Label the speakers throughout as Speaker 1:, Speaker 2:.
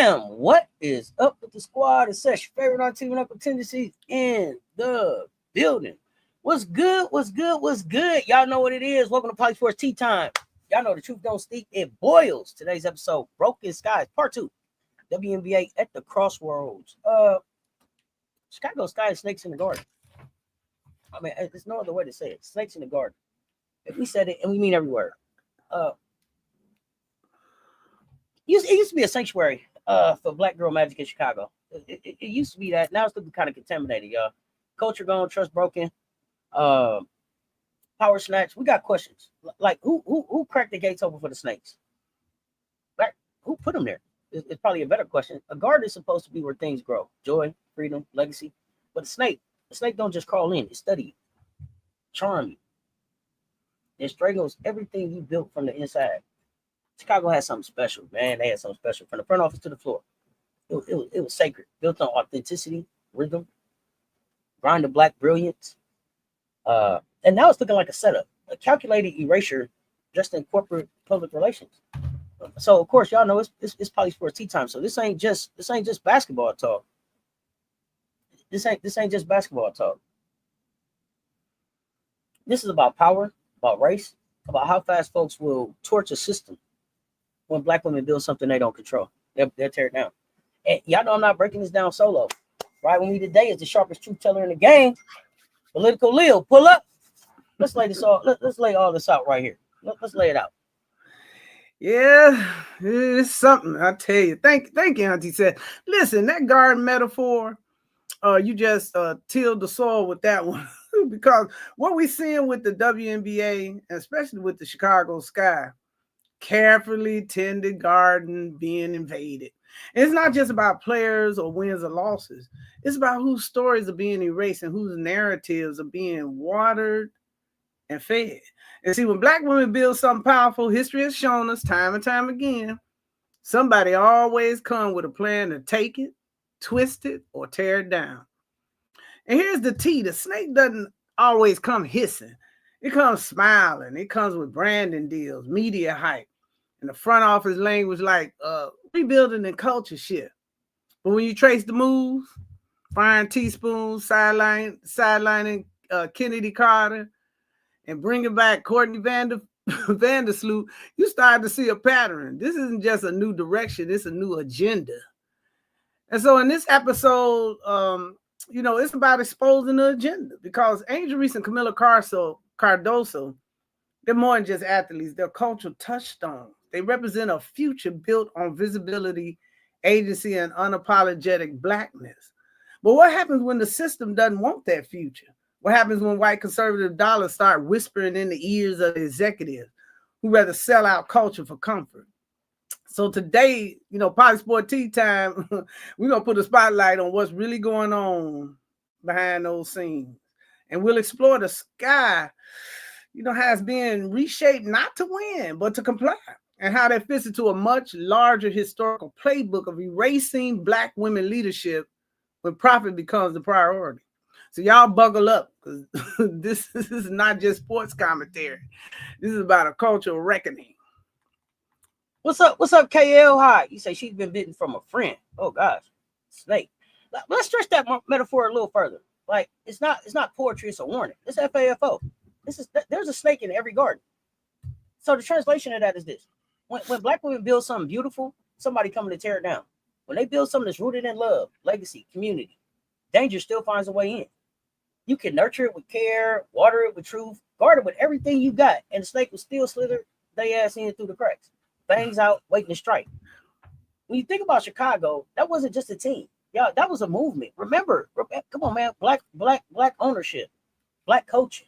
Speaker 1: Bam! What is up with the squad? It's Cess, your favorite on team and tendencies in the building. What's good? What's good? What's good? Y'all know what it is. Welcome to PoliSports Tea Time. Y'all know the truth don't stink, it boils. Today's episode, Broken Skies, Part 2. WNBA at the Crossroads. Chicago Sky is snakes in the garden. I mean, there's no other way to say it. Snakes in the garden. If we said it, and we mean every word. It used to be a sanctuary for Black girl magic in Chicago. It used to be that. Now it's looking kind of contaminated, y'all. Culture gone, trust broken, power snatch. We got questions. Like who cracked the gates open for the snakes? Like, who put them there? It's probably a better question. A garden is supposed to be where things grow. Joy, freedom, legacy. But the snake don't just crawl in. It study you, charm you. It strangles everything you built from the inside. Chicago had something special, man. They had something special from the front office to the floor. It was sacred, built on authenticity, rhythm, grind of Black brilliance. And now it's looking like a setup, a calculated erasure just in corporate public relations. So of course, y'all know it's PoliSports Tea Time. So this ain't just basketball talk. This ain't just basketball talk. This is about power, about race, about how fast folks will torch a system when Black women build something they don't control. They'll tear it down. And y'all know I'm not breaking this down solo. Right when we today is the sharpest truth teller in the game. Political Lil, pull up. Let's lay this all. Let's lay all this out right here. Let's lay it out.
Speaker 2: Yeah, it's something, I tell you. Thank you, Auntie said. Listen, that garden metaphor, you just tilled the soil with that one. Because what we're seeing with the WNBA, especially with the Chicago Sky, carefully tended garden being invaded. And it's not just about players or wins or losses. It's about whose stories are being erased and whose narratives are being watered and fed. And see, when Black women build something powerful, history has shown us time and time again, somebody always come with a plan to take it, twist it, or tear it down. And here's the tea. The snake doesn't always come hissing. It comes smiling. It comes with branding deals, media hype, and the front office language like rebuilding and culture shift. But when you trace the moves, frying teaspoons, sidelining Kennedy Carter, and bringing back Courtney Vandersloot, you start to see a pattern. This isn't just a new direction. It's a new agenda. And so in this episode, it's about exposing the agenda because Angel Reese and Camila Cardoso, they're more than just athletes. They're cultural touchstones. They represent a future built on visibility, agency, and unapologetic Blackness. But what happens when the system doesn't want that future? What happens when white conservative dollars start whispering in the ears of the executives who rather sell out culture for comfort? So today, PoliSports Tea Time, we're going to put a spotlight on what's really going on behind those scenes. And we'll explore the sky, has been reshaped not to win, but to comply. And how that fits into a much larger historical playbook of erasing Black women leadership when profit becomes the priority. So y'all buckle up, because this is not just sports commentary. This is about a cultural reckoning.
Speaker 1: What's up, KL High? You say she's been bitten from a friend. Oh gosh, snake. Let's stretch that metaphor a little further. Like it's not poetry, it's a warning. It's FAFO. There's a snake in every garden. So the translation of that is this: when Black women build something beautiful, somebody coming to tear it down. When they build something that's rooted in love, legacy, community, danger still finds a way in. You can nurture it with care, water it with truth, guard it with everything you got, and the snake will still slither their ass in through the cracks. Bangs out, waiting to strike. When you think about Chicago, that wasn't just a team. Yeah, that was a movement. Remember, come on, man, black ownership, Black coaching.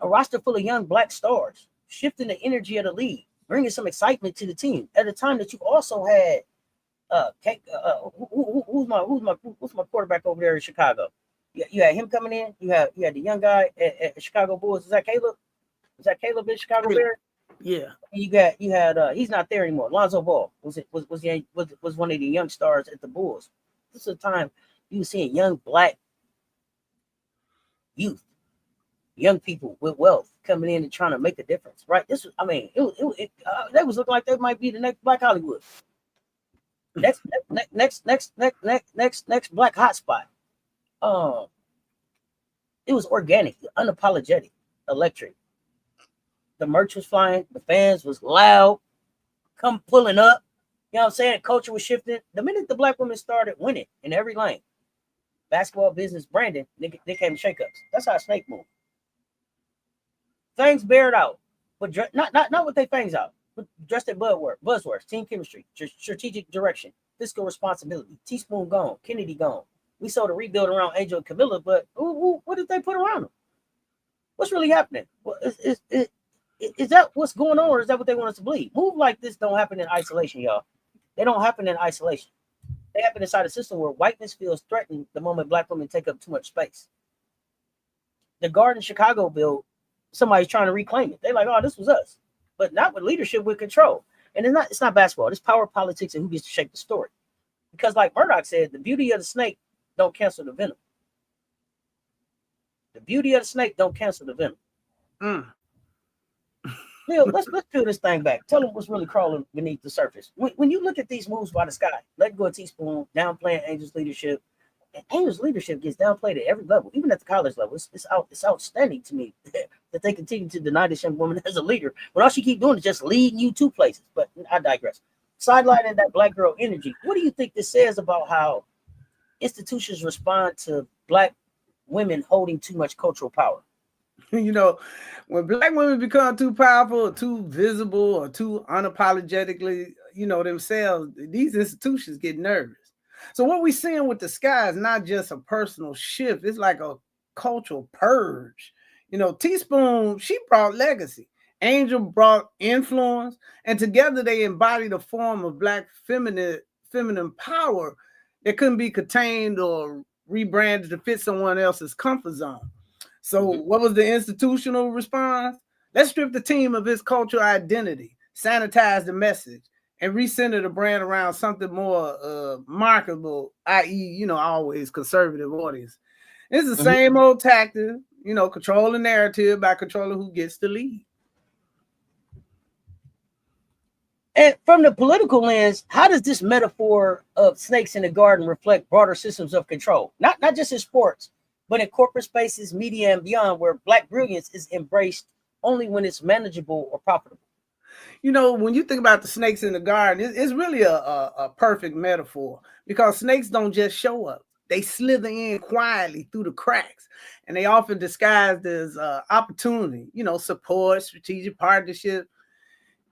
Speaker 1: A roster full of young Black stars, shifting the energy of the league, bringing some excitement to the team at a time that you also had who's my quarterback over there in Chicago? You had him coming in. You had the young guy at Chicago Bulls. Is that Caleb? Is that Caleb in Chicago Bears?
Speaker 2: Yeah.
Speaker 1: You had he's not there anymore. Lonzo Ball was one of the young stars at the Bulls. This is a time you were seeing young Black youth, young people with wealth coming in and trying to make a difference. Right? This was, they was looking like they might be the next Black Hollywood. Next black hotspot. It was organic, unapologetic, electric. The merch was flying, the fans was loud, come pulling up. You know what I'm saying? Culture was shifting. The minute the black women started winning in every lane, basketball, business, branding, they came shakeups. That's how Snake moved. Fangs bared out, but not with their fangs out, but dressed at buzzwords, team chemistry, strategic direction, fiscal responsibility. Teaspoon gone, Kennedy gone. We saw the rebuild around Angel and Camilla, but what did they put around them? What's really happening? Well, is that what's going on, or is that what they want us to believe? Move like this don't happen in isolation, y'all. They don't happen in isolation. They happen inside a system where whiteness feels threatened the moment black women take up too much space. The Garden Chicago build, somebody's trying to reclaim it. They're like, oh, this was us. But not with leadership, with control. And it's not basketball. It's power politics and who gets to shape the story. Because like Murdoch said, the beauty of the snake don't cancel the venom. The beauty of the snake don't cancel the venom. Neil, let's peel this thing back. Tell them what's really crawling beneath the surface. When you look at these moves by the sky, let go of Teaspoon, downplaying Angel's leadership. And Angel's leadership gets downplayed at every level, even at the college level. It's outstanding to me that they continue to deny this young woman as a leader when all she keep doing is just leading you to places. But I digress. Sidelining that black girl energy. What do you think this says about how institutions respond to black women holding too much cultural power?
Speaker 2: You know, when black women become too powerful or too visible or too unapologetically, themselves, these institutions get nervous. So what we're seeing with the sky is not just a personal shift. It's like a cultural purge. Teaspoon, she brought legacy. Angel brought influence. And together they embodied a form of black feminine power that couldn't be contained or rebranded to fit someone else's comfort zone. So what was the institutional response? Let's strip the team of its cultural identity, sanitize the message, and recenter the brand around something more marketable, i.e., always conservative audience. It's the same old tactic, control the narrative by controlling who gets the lead.
Speaker 1: And from the political lens, how does this metaphor of snakes in the garden reflect broader systems of control? Not just in sports, but in corporate spaces, media, and beyond, where black brilliance is embraced only when it's manageable or profitable.
Speaker 2: When you think about the snakes in the garden, it's really a perfect metaphor because snakes don't just show up. They slither in quietly through the cracks, and they often disguised as opportunity, support, strategic partnership.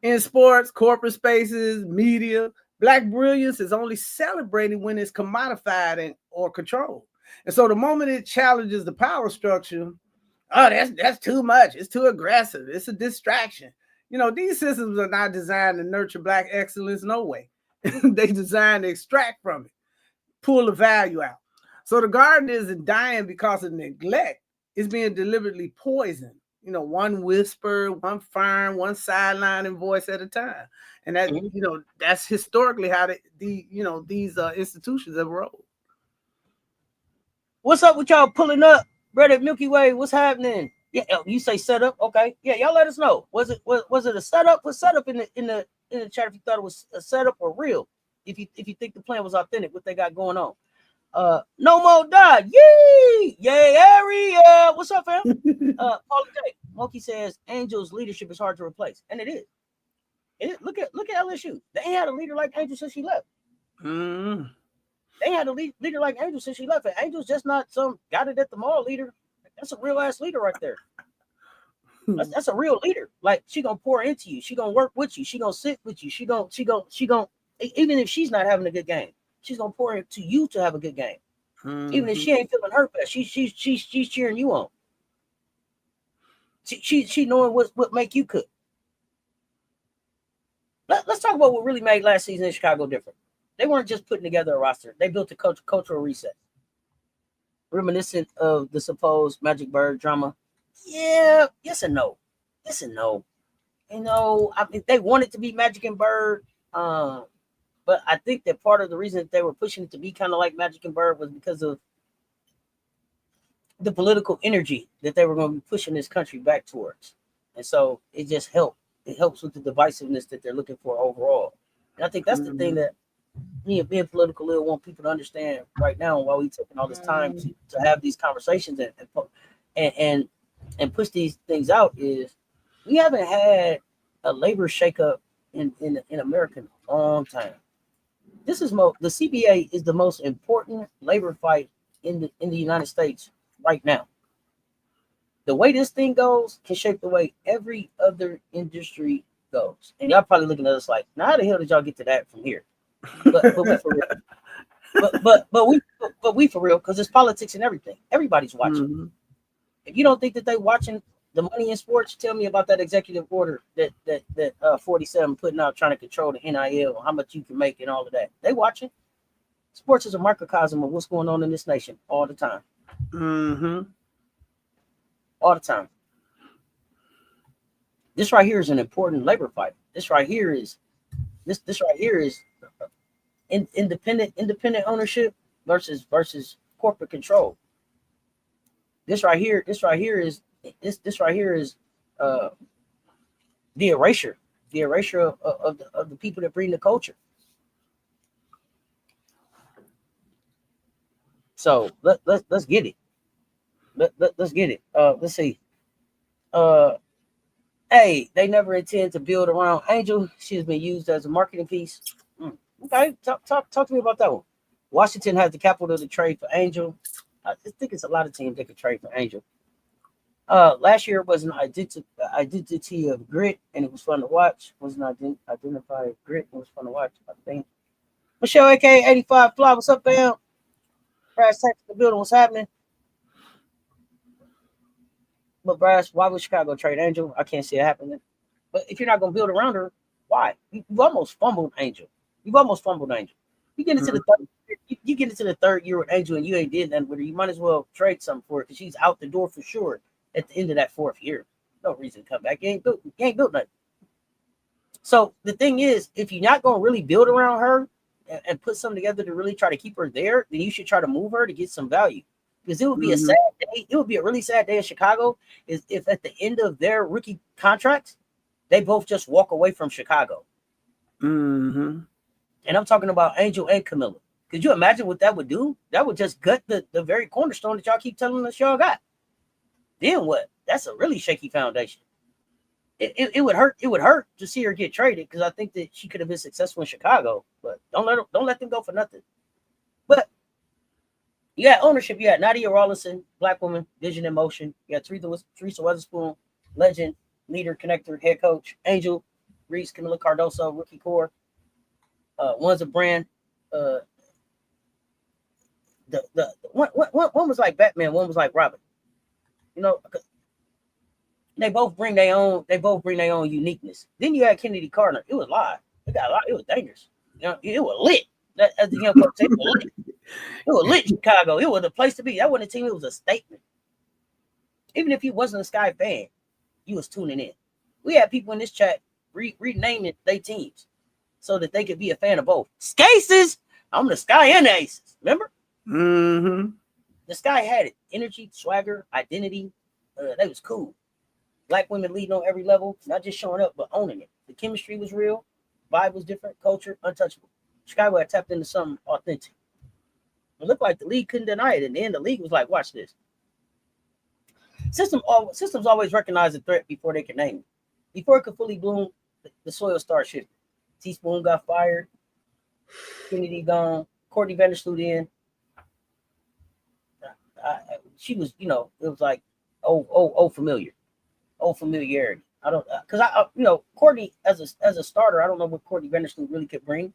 Speaker 2: In sports, corporate spaces, media, black brilliance is only celebrated when it's commodified or controlled. And so the moment it challenges the power structure, that's too much. It's too aggressive. It's a distraction. These systems are not designed to nurture black excellence, no way. They designed to extract from it, pull the value out. So the garden isn't dying because of neglect. It's being deliberately poisoned. One whisper, one firm, one sidelining voice at a time. And that, that's historically how these institutions have rolled.
Speaker 1: What's up with y'all pulling up? Brother Milky Way, what's happening? Yeah, you say setup, okay. Yeah, y'all let us know. Was it a setup? What's setup in the chat if you thought it was a setup or real? If you think the plan was authentic, what they got going on. No more die. Yay! Yay, Harry. What's up, fam? Paul J. Monkey says Angel's leadership is hard to replace. And it is. Look at LSU. They ain't had a leader like Angel since she left. They had a leader like Angel since she left. And Angel's just not some got it at the mall leader. That's a real ass leader right there. That's a real leader. Like she gonna pour into you. She gonna work with you. She gonna sit with you. She gonna even if she's not having a good game, she's gonna pour into you to have a good game. Even if she ain't feeling her best, she's cheering you on. She knowing what make you cook. Let's talk about what really made last season in Chicago different. They weren't just putting together a roster. They built a cultural reset. Reminiscent of the supposed Magic Bird drama. Yeah, yes and no. Yes and no. I mean, they wanted to be Magic and Bird. But I think that part of the reason that they were pushing it to be kind of like Magic and Bird was because of the political energy that they were going to be pushing this country back towards. And so it just helped. It helps with the divisiveness that they're looking for overall. And I think that's the thing that me and being political, I want people to understand right now while we taking all this time to have these conversations and push these things out is we haven't had a labor shakeup in America in a long time. This is the CBA is the most important labor fight in the United States right now. The way this thing goes can shape the way every other industry goes. And y'all probably looking at us like, now how the hell did y'all get to that from here? But we for real. But we for real, because it's politics and everything. Everybody's watching.
Speaker 2: Mm-hmm.
Speaker 1: If you don't think that they watching the money in sports, tell me about that executive order that 47 putting out trying to control the NIL, how much you can make and all of that. They watching. Sports is a microcosm of what's going on in this nation all the time.
Speaker 2: Mm-hmm.
Speaker 1: All the time. This right here is an important labor fight. This right here is independent ownership versus corporate control. This right here is the erasure of the people that bring the culture. So let's get it. Let's get it. Let's see. Hey, they never intend to build around Angel. She has been used as a marketing piece. Okay, talk to me about that one. Washington has the capital to trade for Angel. I think it's a lot of teams that could trade for Angel. Last year was an identity of grit, and it was fun to watch. Was an identified grit, and it was fun to watch. I think. Michelle, aka 85 Fly, what's up, fam? Brass tacks in the building, what's happening? But Brass, why would Chicago trade Angel? I can't see it happening. But if you're not gonna build around her, why? You've almost fumbled Angel. You get into the third year with Angel and you ain't did nothing with her. You might as well trade something for her because she's out the door for sure at the end of that fourth year. No reason to come back. You ain't built nothing. So the thing is, if you're not gonna really build around her and put something together to really try to keep her there, then you should try to move her to get some value. Because it would be a sad day. It would be a really sad day in Chicago if at the end of their rookie contracts, they both just walk away from Chicago.
Speaker 2: Mm-hmm.
Speaker 1: And I'm talking about Angel and Camilla. Could you imagine what that would do? That would just gut the very cornerstone that y'all keep telling us y'all got. Then what? That's a really shaky foundation. It would hurt. It would hurt to see her get traded because I think that she could have been successful in Chicago. But don't let them go for nothing. But you got ownership. You got Nadia Rawlinson, black woman, vision in motion. You got Teresa Weatherspoon, legend, leader, connector, head coach. Angel Reese, Camila Cardoso, rookie core. One's a brand. The one was like Batman. One was like Robin. You know, they both bring their own uniqueness. Then you had Kennedy Carter. It was live. It got a lot. It was dangerous. You know, it was lit. As the young folks say, it was lit Chicago. It was a place to be. That wasn't a team. It was a statement. Even if you wasn't a Sky fan, you was tuning in. We had people in this chat renaming their teams so that they could be a fan of both. Scaces, I'm the Sky and the Aces. Remember?
Speaker 2: Mm-hmm.
Speaker 1: The Sky had it. Energy, swagger, identity. That was cool. Black women leading on every level, not just showing up, but owning it. The chemistry was real. Vibe was different. Culture, untouchable. Chicago had tapped into something authentic. It looked like the league couldn't deny it. In the end, the league was like, watch this. Systems always recognize a threat before they can name it. Before it could fully bloom, the soil started shifting. Teaspoon got fired. Kennedy gone. Courtney Vandersloot in. She was, it was like, familiar. Old familiarity. I don't, because Courtney as a starter, I don't know what Courtney Vandersloot really could bring.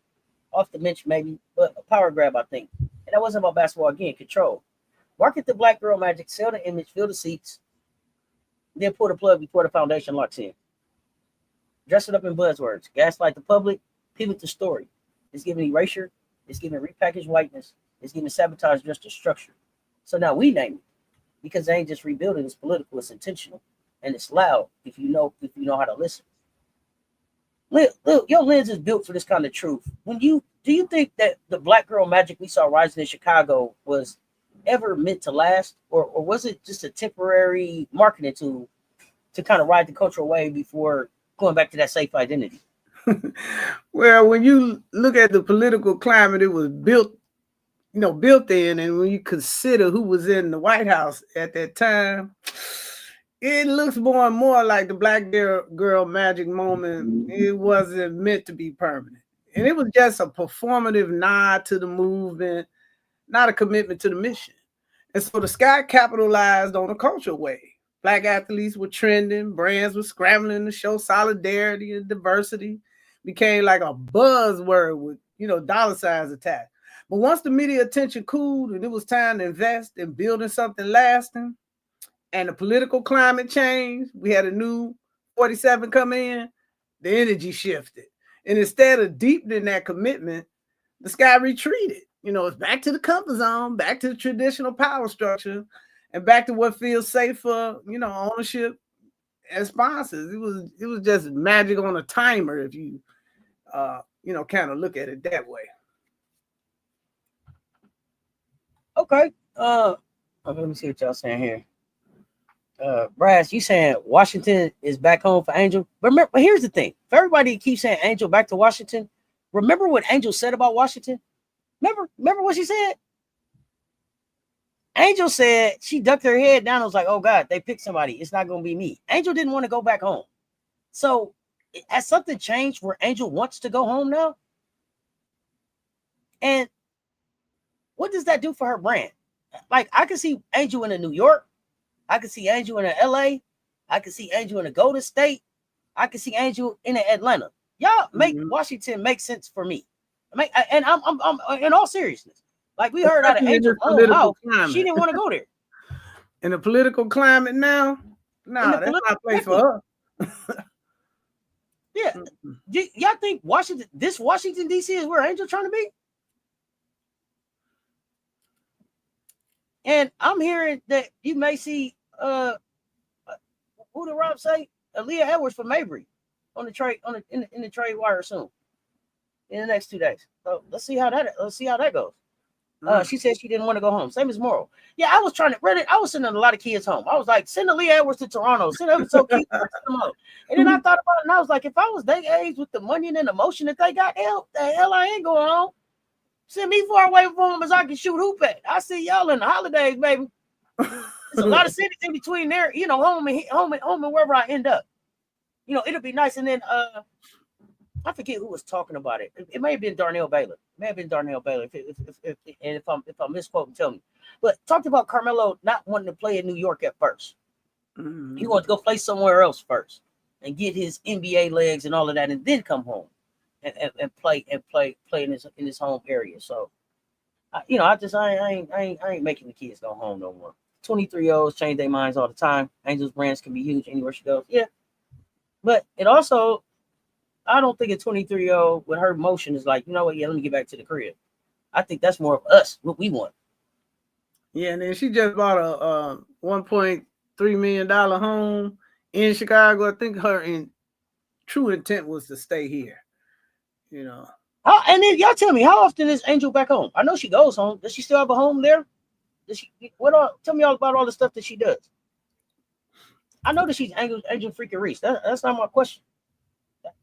Speaker 1: Off the bench, maybe, but a power grab, I think. And that wasn't about basketball again. Control. Market the black girl magic, sell the image, fill the seats, then pull the plug before the foundation locks in. Dress it up in buzzwords. Gaslight the public, pivot the story. It's giving erasure. It's giving repackaged whiteness. It's giving sabotage just a structure. So now we name it because they ain't just rebuilding. It's political. It's intentional, and it's loud if you know how to listen. Look, your lens is built for this kind of truth. Do you think that the black girl magic we saw rising in Chicago was ever meant to last, or was it just a temporary marketing tool to kind of ride the cultural wave before going back to that safe identity?
Speaker 2: Well, when you look at the political climate, it was built, built in, and when you consider who was in the White House at that time, it looks more and more like the black girl magic moment. It wasn't meant to be permanent. And it was just a performative nod to the movement, not a commitment to the mission. And so the Sky capitalized on a cultural wave. Black athletes were trending, brands were scrambling to show solidarity and diversity, became like a buzzword with, dollar signs attached. But once the media attention cooled and it was time to invest in building something lasting, and the political climate changed, we had a new 47 come in, the energy shifted. And instead of deepening that commitment, the Sky retreated. It's back to the comfort zone, back to the traditional power structure, and back to what feels safe for, ownership and sponsors. It was just magic on a timer if you kind of look at it that way.
Speaker 1: Okay. Let me see what y'all saying here. Brass, you saying Washington is back home for Angel? Remember, but here's the thing: for everybody that keeps saying Angel back to Washington, remember what Angel said about Washington? Remember what she said? Angel said she ducked her head down and was like, "Oh God, they picked somebody. It's not going to be me." Angel didn't want to go back home. So has something changed where Angel wants to go home now? And what does that do for her brand? Like, I can see Angel in a New York. I can see Angel in a LA. I can see Angel in a Golden State. I can see Angel in Atlanta. Y'all make Washington make sense for me. And I'm in all seriousness. Like, we heard out of Angel's own mouth, she didn't want to go there.
Speaker 2: In the political climate now, that's not a place for her.
Speaker 1: Yeah. Y'all think Washington D.C. is where Angel trying to be? And I'm hearing that you may see who did Rob say? Aaliyah Edwards from Mabry on the trade in the trade wire soon in the next 2 days. So let's see how that goes. She said she didn't want to go home. Same as Morrow. Yeah, I was trying to Reddit. I was sending a lot of kids home. I was like, send Aaliyah Edwards to Toronto. Send them so cute. And then I thought about it, and I was like, if I was their age with the money and the emotion that they got, the hell I ain't going home. Send me far away from home as I can shoot hoop at. I see y'all in the holidays, baby. There's a lot of cities in between there, home and wherever I end up. It'll be nice. And then I forget who was talking about it. It may have been Darnell Baylor. If I'm misquoting, tell me. But talked about Carmelo not wanting to play in New York at first. Mm-hmm. He wanted to go play somewhere else first and get his NBA legs and all of that, and then come home and play in his home area. So, I ain't making the kids go home no more. 23-year-olds change their minds all the time. Angel's brands can be huge anywhere she goes. Yeah, but it also, I don't think a 23-year-old with her emotion is like, you know what? Yeah, let me get back to the crib. I think that's more of us, what we want.
Speaker 2: Yeah, and then she just bought a $1.3 million home in Chicago. I think her true intent was to stay here.
Speaker 1: And then y'all tell me, how often is Angel back home? I know she goes home. Does she still have a home there? Tell me all about all the stuff that she does. I know that she's Angel freaking Reese. That's not my question.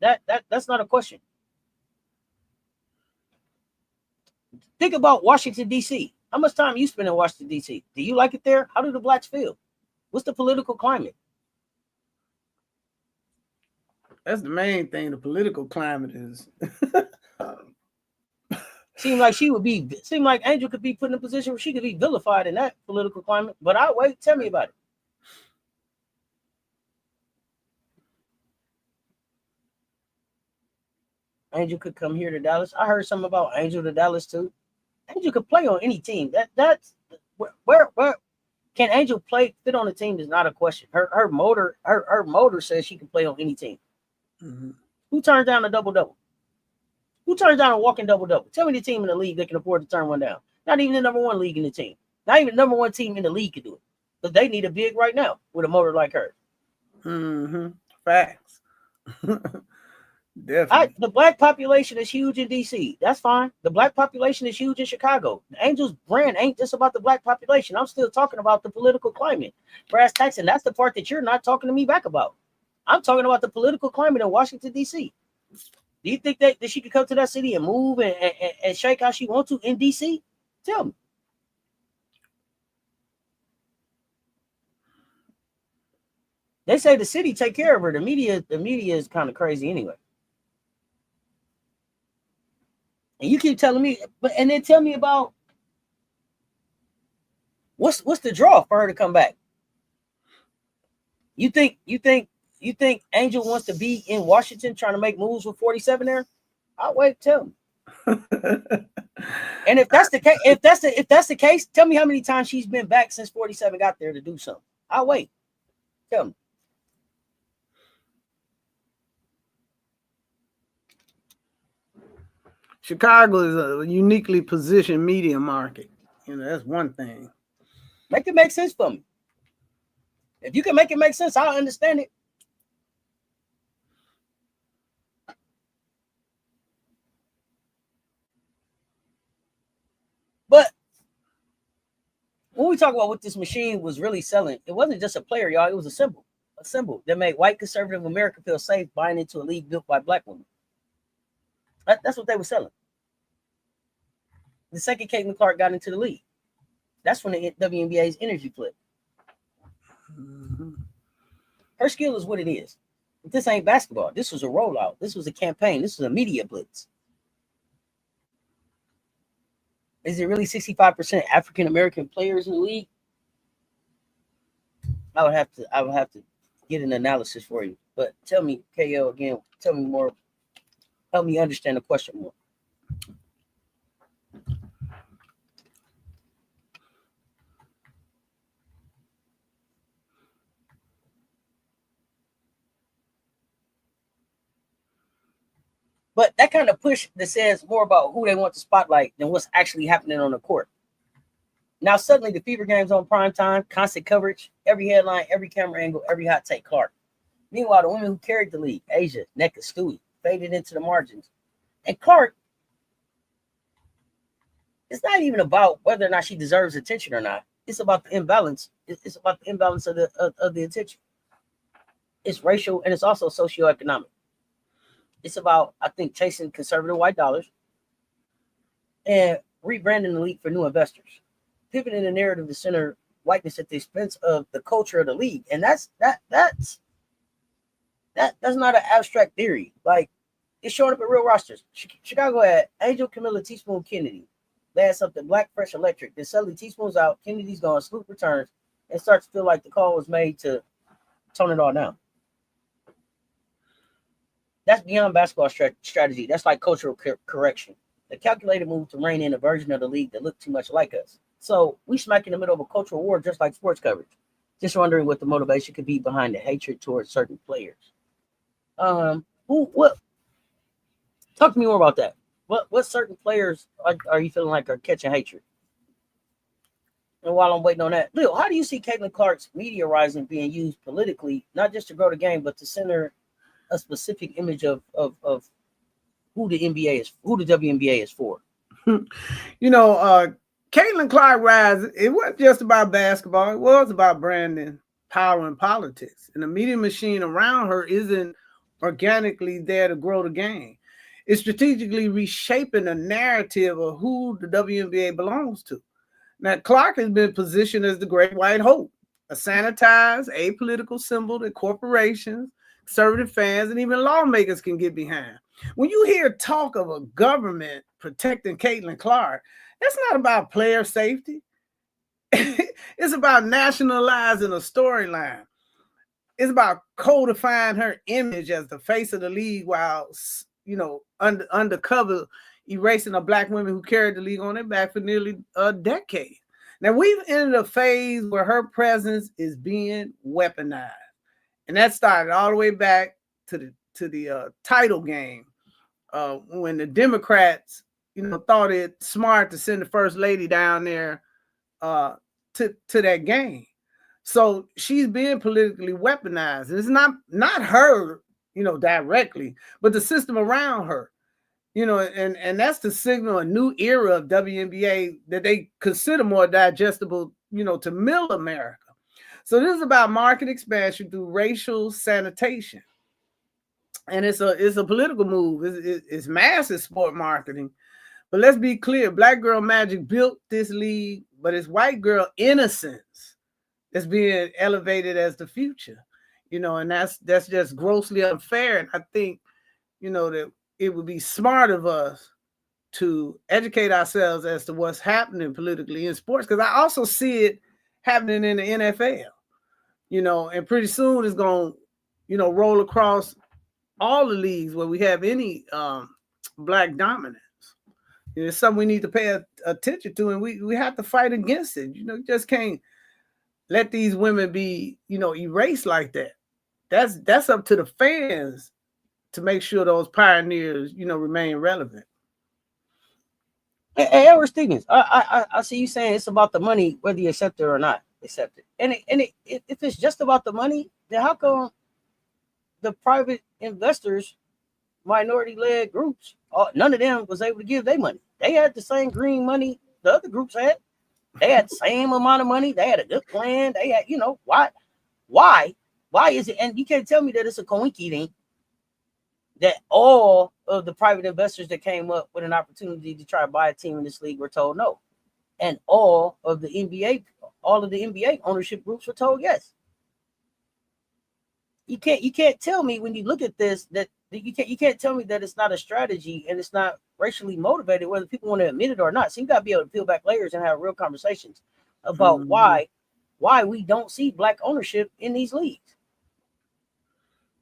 Speaker 1: That's not a question. Think about Washington, D.C. How much time you spend in Washington, D.C.? Do you like it there? How do the blacks feel? What's the political climate?
Speaker 2: That's the main thing. The political climate is.
Speaker 1: Seemed like Angel could be put in a position where she could be vilified in that political climate. But I'll wait. Tell me about it. Angel could come here to Dallas. I heard something about Angel to Dallas too. Angel could play on any team. That's where can Angel fit on a team is not a question. Her motor says she can play on any team. Mm-hmm. Who turns down a double-double? Who turns down a walking double-double? Tell me the team in the league that can afford to turn one down. Not even the number one league in the team. Not even the number one team in the league can do it. But they need a big right now with a motor like her.
Speaker 2: Mm-hmm. Facts. Definitely.
Speaker 1: The black population is huge in DC. That's fine. The black population is huge in Chicago. The Angels brand ain't just about the black population. I'm still talking about the political climate. Brass tacks, and that's the part that you're not talking to me back about. I'm talking about the political climate in Washington, DC. Do you think that she could come to that city and move and shake how she wants to in DC? Tell me. They say the city take care of her. The media is kind of crazy anyway. And you keep telling me, and then tell me about what's the draw for her to come back? You think Angel wants to be in Washington trying to make moves with 47 there? I'll wait. Tell me. And if that's the case, if that's the case, tell me how many times she's been back since 47 got there to do something. I'll wait. Tell me.
Speaker 2: Chicago is a uniquely positioned media market. That's one thing.
Speaker 1: Make it make sense for me. If you can make it make sense, I'll understand it. But when we talk about what this machine was really selling, it wasn't just a player, y'all. It was a symbol that made white conservative America feel safe buying into a league built by black women. That's what they were selling. The second Caitlin Clark got into the league, that's when the WNBA's energy flipped.
Speaker 2: Mm-hmm.
Speaker 1: Her skill is what it is. But this ain't basketball. This was a rollout. This was a campaign. This was a media blitz. Is it really 65% African American players in the league? I would have to get an analysis for you. But tell me, KL, again, tell me more. Help me understand the question more. But that kind of push that says more about who they want to spotlight than what's actually happening on the court. Now, suddenly the Fever Game's on prime time, constant coverage, every headline, every camera angle, every hot take, Clark. Meanwhile, the women who carried the league, Asia, Nneka, Stewie, faded into the margins. And Clark, it's not even about whether or not she deserves attention or not. It's about the imbalance. It's about the imbalance of the attention. It's racial and it's also socioeconomic. It's about, I think, chasing conservative white dollars and rebranding the league for new investors, pivoting the narrative to center whiteness at the expense of the culture of the league. And that's not an abstract theory. Like, it's showing up at real rosters. Chicago had Angel, Camilla, Teaspoon, Kennedy. They had something Black, Fresh, Electric. Then suddenly Teaspoon's out, Kennedy's gone, Sloop returns, and starts to feel like the call was made to tone it all down. That's beyond basketball strategy. That's like cultural correction. The calculated move to rein in a version of the league that looked too much like us. So we smack in the middle of a cultural war, just like sports coverage. Just wondering what the motivation could be behind the hatred towards certain players. What? Talk to me more about that. What certain players are you feeling like are catching hatred? And while I'm waiting on that, Lil, how do you see Caitlin Clark's media rising being used politically, not just to grow the game, but to center a specific image of who the NBA is, who the WNBA is for?
Speaker 2: Caitlin Clark rise, it wasn't just about basketball. It was about branding, power, and politics. And the media machine around her isn't organically there to grow the game. It's strategically reshaping the narrative of who the WNBA belongs to. Now, Clark has been positioned as the Great White Hope, a sanitized, apolitical symbol that corporations, conservative fans, and even lawmakers can get behind. When you hear talk of a government protecting Caitlin Clark, that's not about player safety. It's about nationalizing a storyline. It's about codifying her image as the face of the league while, undercover erasing a black woman who carried the league on their back for nearly a decade. Now, we've entered a phase where her presence is being weaponized. And that started all the way back to the title game when the Democrats, thought it smart to send the first lady down there to that game. So she's being politically weaponized. And it's not her, directly, but the system around her. And that's to signal a new era of WNBA that they consider more digestible, to middle America. So this is about market expansion through racial sanitation. and it's a political move. It's massive sport marketing. But let's be clear: Black Girl Magic built this league, but it's white girl innocence that's being elevated as the future. And that's just grossly unfair. And I think that it would be smart of us to educate ourselves as to what's happening politically in sports, because I also see it happening in the NFL. And pretty soon it's going to roll across all the leagues where we have any black dominance. It's something we need to pay attention to, and we have to fight against it. You just can't let these women be erased like that. That's up to the fans to make sure those pioneers remain relevant.
Speaker 1: Hey, Edward Stevens, I see you saying it's about the money, whether you accept it or not accept it. And if it's just about the money, then how come the private investors, minority-led groups, none of them was able to give their money? They had the same green money the other groups had. They had the same amount of money. They had a good plan. They had, why is it? And you can't tell me that it's a coinky that all of the private investors that came up with an opportunity to try to buy a team in this league were told no. And all of the NBA ownership groups were told yes. You can't tell me when you look at this that you can't tell me that it's not a strategy and it's not racially motivated, whether people want to admit it or not. So you got to be able to peel back layers and have real conversations about why we don't see black ownership in these leagues.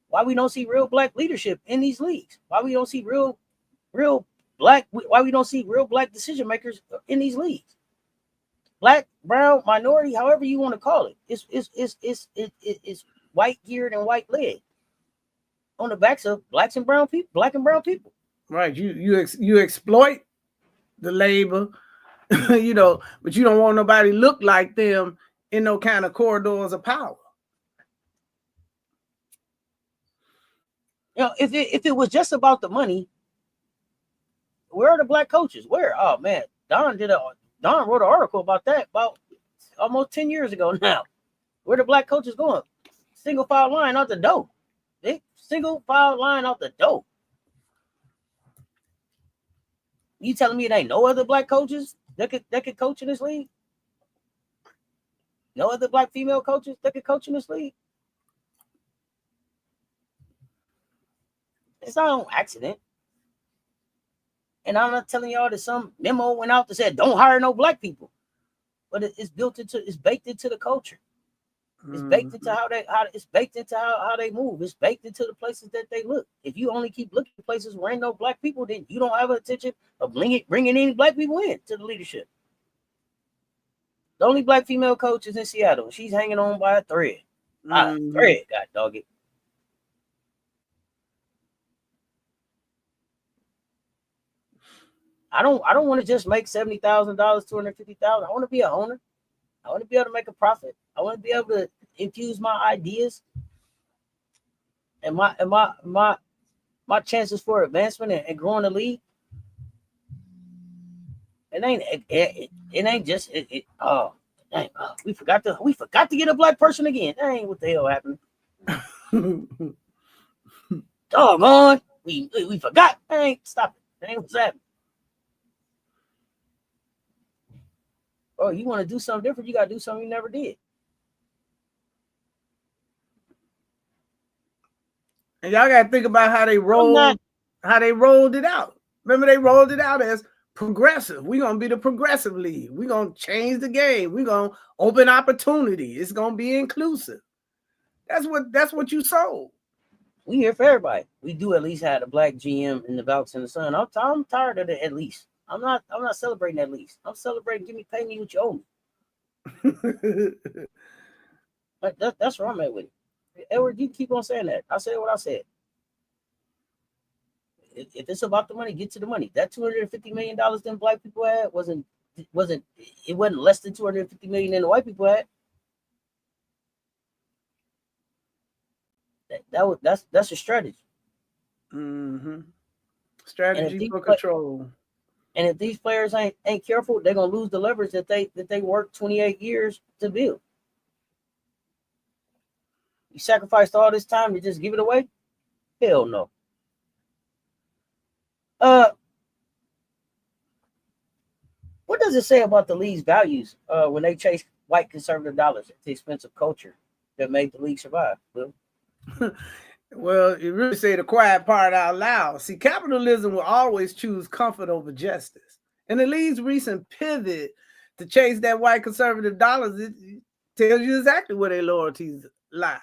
Speaker 1: Why we don't see real black leadership in these leagues? Why we don't see real black? Why we don't see real black decision makers in these leagues? Black, brown, minority, however you want to call it, it's white geared and white led on the backs of black and brown people.
Speaker 2: Right. You exploit the labor, but you don't want nobody look like them in no kind of corridors of power.
Speaker 1: If it was just about the money, where are the black coaches? Where? Oh man, Don wrote an article about that about almost 10 years ago now. Where the black coaches going? Single file line out the door. Single file line out the door. You telling me there ain't no other black coaches that could coach in this league? No other black female coaches that could coach in this league? It's not on accident. And I'm not telling y'all that some memo went out that said don't hire no black people. But it's baked into the culture. It's baked into how they move. It's baked into the places that they look. If you only keep looking at places where ain't no black people, then you don't have an intention of bringing any black people in to the leadership. The only black female coach is in Seattle. She's hanging on by a thread. God dog it. I don't want to just make $70,000, $250,000. I want to be an owner. I want to be able to make a profit. I want to be able to infuse my ideas and my chances for advancement and growing the league. It ain't just we forgot to get a black person again. That ain't what the hell happened. Doggone, we forgot. Stop it. That ain't what's happening. Oh, you want to do something different? You got to do something you never did.
Speaker 2: And y'all got to think about how they rolled it out. Remember, they rolled it out as progressive. We're going to be the progressive league. We're going to change the game. We're going to open opportunity. It's going to be inclusive. That's what you sold.
Speaker 1: We here for everybody. We do at least have a black GM in the Valks and the Sun. I'm tired of it at least. I'm not celebrating at least. I'm celebrating. Pay me what you owe me. That's where I'm at with it. Edward, you keep on saying that. I said what I said. If it's about the money, get to the money. That $250 million them black people had wasn't less than $250 million than the white people had. That's a strategy.
Speaker 2: Mm-hmm. Strategy for control.
Speaker 1: And if these players ain't careful, they're gonna lose the leverage that they worked 28 years to build. You sacrificed all this time to just give it away? Hell no. What does it say about the league's values when they chase white conservative dollars at the expense of culture that made the league survive? Will?
Speaker 2: Well, you really say the quiet part out loud. See, capitalism will always choose comfort over justice. And the league's recent pivot to chase that white conservative dollars, it tells you exactly where their loyalties lie.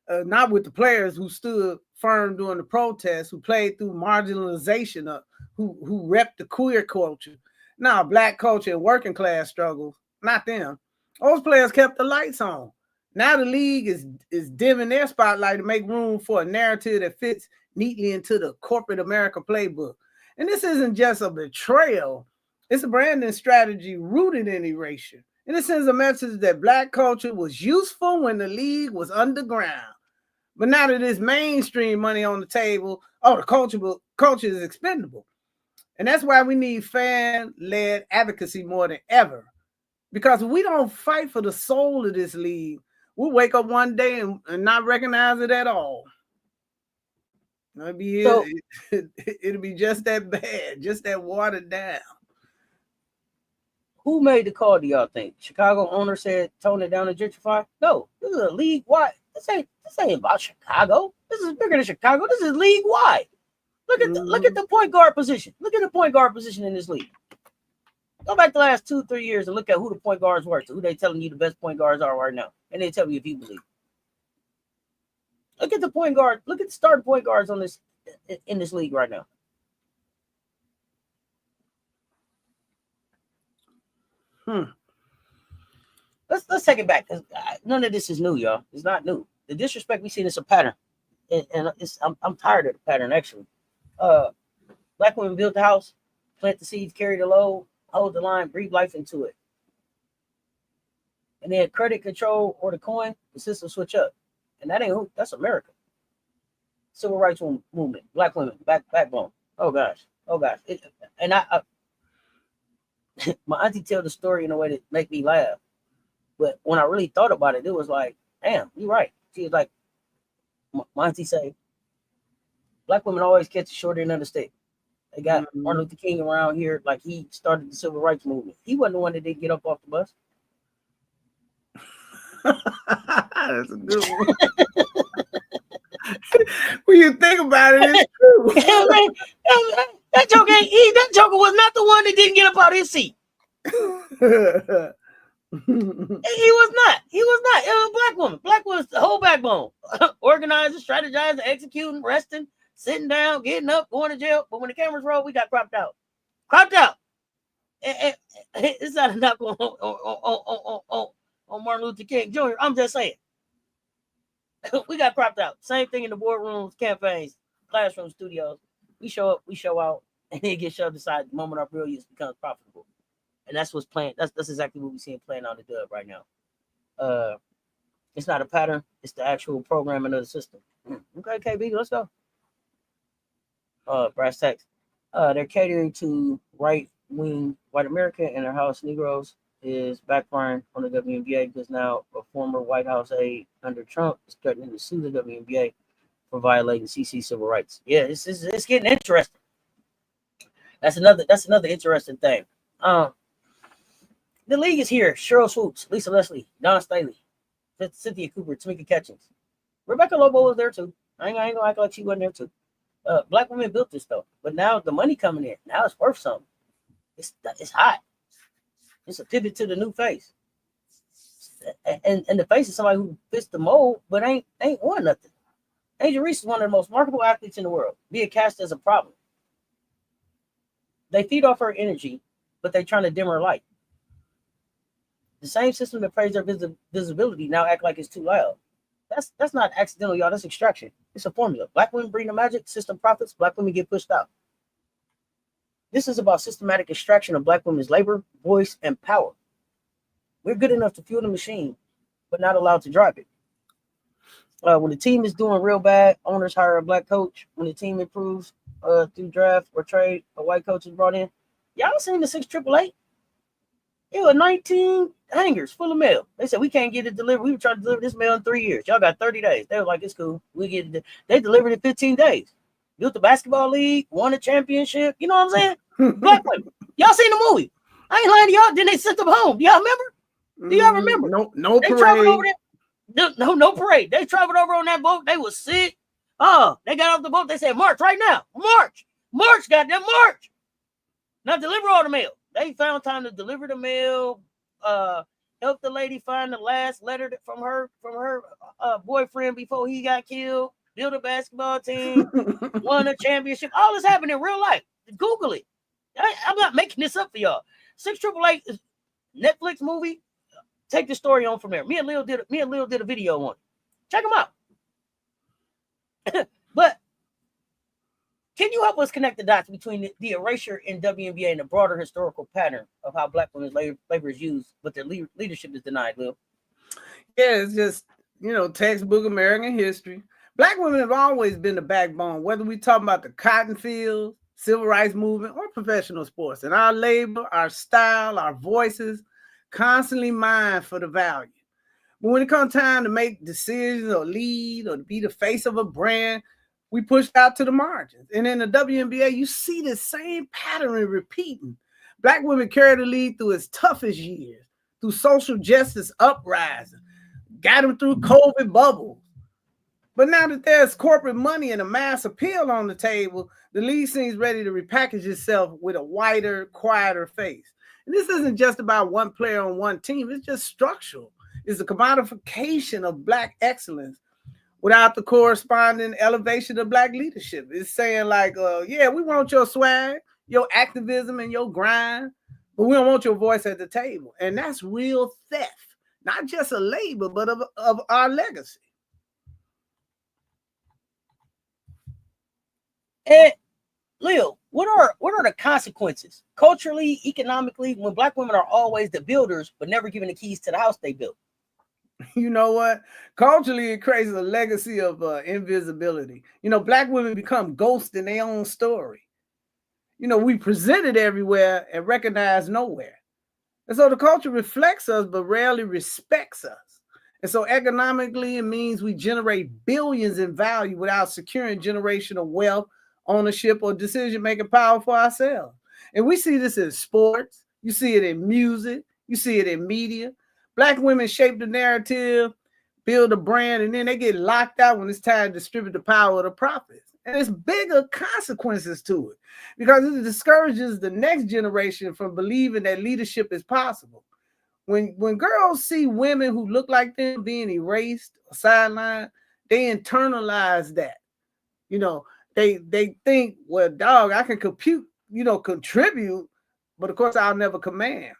Speaker 2: Not with the players who stood firm during the protests, who played through marginalization, who repped the queer culture. Now, black culture and working class struggles, not them. Those players kept the lights on. Now the league is dimming their spotlight to make room for a narrative that fits neatly into the corporate America playbook. And this isn't just a betrayal. It's a branding strategy rooted in erasure. And it sends a message that black culture was useful when the league was underground. But now that there's mainstream money on the table, the culture is expendable. And that's why we need fan-led advocacy more than ever. Because if we don't fight for the soul of this league, we'll wake up one day and not recognize it at all. It'll be just that bad, just that watered down.
Speaker 1: Who made the call, do y'all think? Chicago owner said tone it down and gentrify? No, this is a league-wide. This ain't about Chicago. This is bigger than Chicago. This is league-wide. Look at the point guard position. Look at the point guard position in this league. Go back the last 2-3 years and look at who the point guards were, to who they telling you the best point guards are right now. And they tell you if you believe. Look at the point guard. Look at the starting point guards in this league right now. Let's take it back. None of this is new, y'all. It's not new. The disrespect we see is a pattern, and I'm tired of the pattern actually. Black women built the house, plant the seeds, carry the load, hold the line, breathe life into it. And then credit control or the coin, the system switch up. And that ain't who, that's America. Civil rights movement, black women, backbone. Oh gosh. My auntie tell the story in a way that make me laugh. But when I really thought about it, it was like, damn, you're right. She was like, my auntie say, black women always catch the short end of the stick. They got Martin Luther King around here, like he started the civil rights movement. He wasn't the one that didn't get up off the bus.
Speaker 2: That's a good one. When you think about it, it's true.
Speaker 1: That joker was not the one that didn't get up out of his seat. He was not. It was a black woman. Black was the whole backbone. Organizing, strategizing, executing, resting, sitting down, getting up, going to jail. But when the cameras roll, we got cropped out. It's not a knock on Martin Luther King Jr. I'm just saying. We got cropped out. Same thing in the boardrooms, campaigns, classroom, studios. We show up, we show out, and then get shoved aside the moment our brilliance becomes profitable. And that's what's playing. That's exactly what we're seeing playing on the dub right now. It's not a pattern. It's the actual programming of the system. Okay, KB, let's go. Brass tacks. They're catering to right-wing white America, and their house Negroes is backfiring on the WNBA because now a former White House aide under Trump is threatening to sue the WNBA for violating CC civil rights. Yeah, it's getting interesting. That's another interesting thing. The league is here. Cheryl Swoops, Lisa Leslie, Donna Staley, Cynthia Cooper, Tamika Catchings. Rebecca Lobo was there too. I ain't gonna act like she wasn't there too. Black women built this though, but now the money coming in. Now it's worth something. It's hot. It's a pivot to the new face, and the face is somebody who fits the mold, but ain't won nothing. Angel Reese is one of the most marketable athletes in the world. Being cast as a problem. They feed off her energy, but they're trying to dim her light. The same system that praised their visibility now act like it's too loud. That's not accidental, y'all. That's extraction. It's a formula. Black women bring the magic, system profits, black women get pushed out. This is about systematic extraction of black women's labor, voice, and power. We're good enough to fuel the machine, but not allowed to drive it. When the team is doing real bad, owners hire a black coach. When the team improves through draft or trade, a white coach is brought in. Y'all seen the 688? It was 19 hangers full of mail. They said, we can't get it delivered. We were trying to deliver this mail in 3 years. Y'all got 30 days. They were like, it's cool. We get it. They delivered it 15 days. built the basketball league, won a championship. You know what I'm saying? Black women. Y'all seen the movie? I ain't lying to y'all. Then they sent them home. Do y'all remember? Do y'all remember?
Speaker 2: No
Speaker 1: they
Speaker 2: parade.
Speaker 1: Traveled over there. No parade. They traveled over on that boat. They was sick. Oh, they got off the boat. They said, march right now. March, goddamn, march. Now deliver all the mail. They found time to deliver the mail. Help the lady find the last letter from her boyfriend before he got killed. Build a basketball team. Won a championship. All this happened in real life. Google it. I'm not making this up for y'all. 688 Netflix movie. Take the story on from there. Me and Lil did a video on it. Check them out. But can you help us connect the dots between the erasure in WNBA and the broader historical pattern of how Black women's labor is used, but their leadership is denied, Lil?
Speaker 2: Yeah, it's just, textbook American history. Black women have always been the backbone, whether we talk about the cotton fields, civil rights movement, or professional sports. And our labor, our style, our voices, constantly mined for the value. But when it comes time to make decisions or lead or to be the face of a brand, we pushed out to the margins. And in the WNBA, you see the same pattern repeating. Black women carry the lead through its toughest years, through social justice uprising, got them through COVID bubbles. But now that there's corporate money and a mass appeal on the table, the league seems ready to repackage itself with a whiter, quieter face. And this isn't just about one player on one team. It's just structural. It's a commodification of Black excellence without the corresponding elevation of Black leadership. It's saying like, yeah, we want your swag, your activism, and your grind, but we don't want your voice at the table. And that's real theft, not just of labor, but of our legacy.
Speaker 1: And Lil, what are the consequences culturally, economically, when Black women are always the builders, but never given the keys to the house they built?
Speaker 2: You know what? Culturally, it creates a legacy of invisibility. Black women become ghosts in their own story. We presented everywhere and recognized nowhere. And so the culture reflects us, but rarely respects us. And so economically, it means we generate billions in value without securing generational wealth, ownership, or decision-making power for ourselves. And we see this in sports. You see it in music. You see it in media. Black women shape the narrative, build a brand, and then they get locked out when it's time to distribute the power of the profits. And there's bigger consequences to it because it discourages the next generation from believing that leadership is possible. When girls see women who look like them being erased or sidelined, they internalize that. They think, well, dog, I can contribute, but of course I'll never command.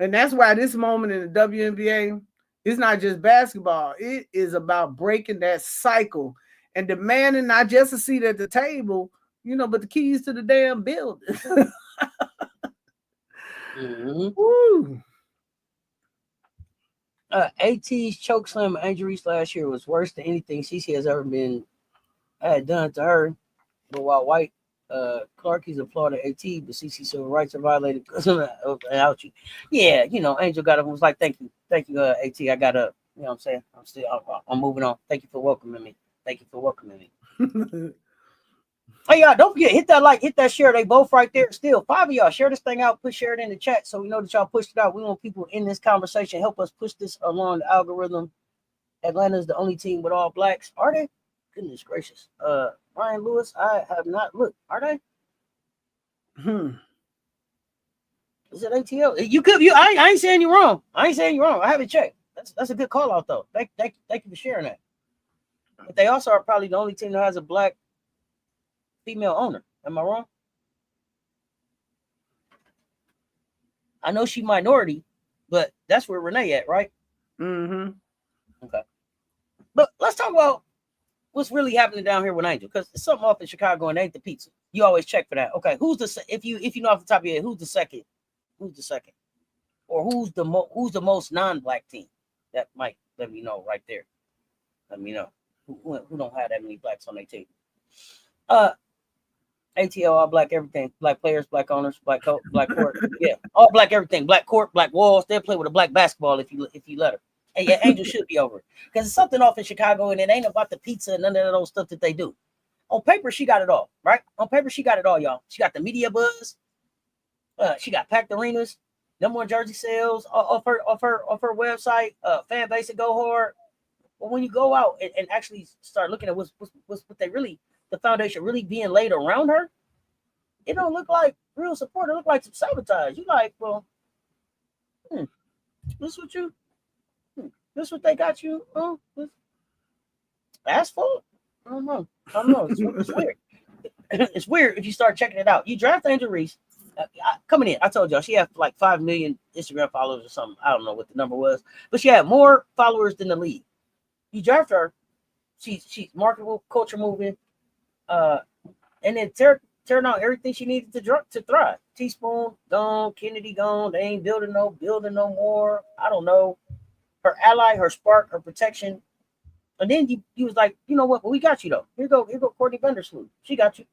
Speaker 2: And that's why this moment in the WNBA is not just basketball. It is about breaking that cycle and demanding not just a seat at the table, but the keys to the damn building.
Speaker 1: Mm-hmm.
Speaker 2: Woo.
Speaker 1: AT's chokeslam at Angel Reese last year was worse than anything CC has ever had done to her. But while white Clarkies applauded AT, but CC civil rights are violated because of ouchie. Yeah, Angel got up and was like, thank you, AT. I got up. You know what I'm saying? I'm moving on. Thank you for welcoming me. Hey, y'all, don't forget, hit that like, hit that share. They both right there. Still, 5 of y'all share this thing out, share it in the chat so we know that y'all pushed it out. We want people in this conversation. Help us push this along the algorithm. Atlanta's the only team with all Blacks. Are they? Goodness gracious. Ryan Lewis, I have not looked. Are they? Is it ATL? I ain't saying you're wrong. I haven't checked. That's a good call out though. Thank you for sharing that. But they also are probably the only team that has a Black female owner. Am I wrong? I know she minority, but that's where Renee at, right?
Speaker 2: Mm-hmm.
Speaker 1: Okay. But let's talk about what's really happening down here with Angel, because it's something off in Chicago and it ain't the pizza. You always check for that. Okay, if you know off the top of your head, who's the second? Or who's the most non-Black team? That might let me know right there. Let me know who don't have that many Blacks on their team. ATL, all Black everything. Black players, Black owners, Black court. Yeah, all Black everything. Black court, Black walls. They'll play with a Black basketball if you let her. And yeah, Angel should be over it. Because it's something off in Chicago and it ain't about the pizza and none of those stuff that they do. On paper, she got it all, right? On paper, she got it all, y'all. She got the media buzz. She got packed arenas, number one jersey sales off her website, fan base that go hard. But when you go out and actually start looking at what they really, the foundation really being laid around her, it don't look like real support. It look like some sabotage. You like, well, this what you, this what they got you. Ask for it? I don't know. It's weird. It's weird if you start checking it out. You draft Angel Reese. Coming in, I told y'all she had like 5 million Instagram followers or something. I don't know what the number was, but she had more followers than the league. You draft her, she's marketable, culture moving, and then tearing out everything she needed to thrive. Teaspoon gone, Kennedy gone. They ain't building no more. I don't know. Her ally, her spark, her protection. And then you was like, you know what? Well, we got you though. Here go Courtney Vandersloot. She got you.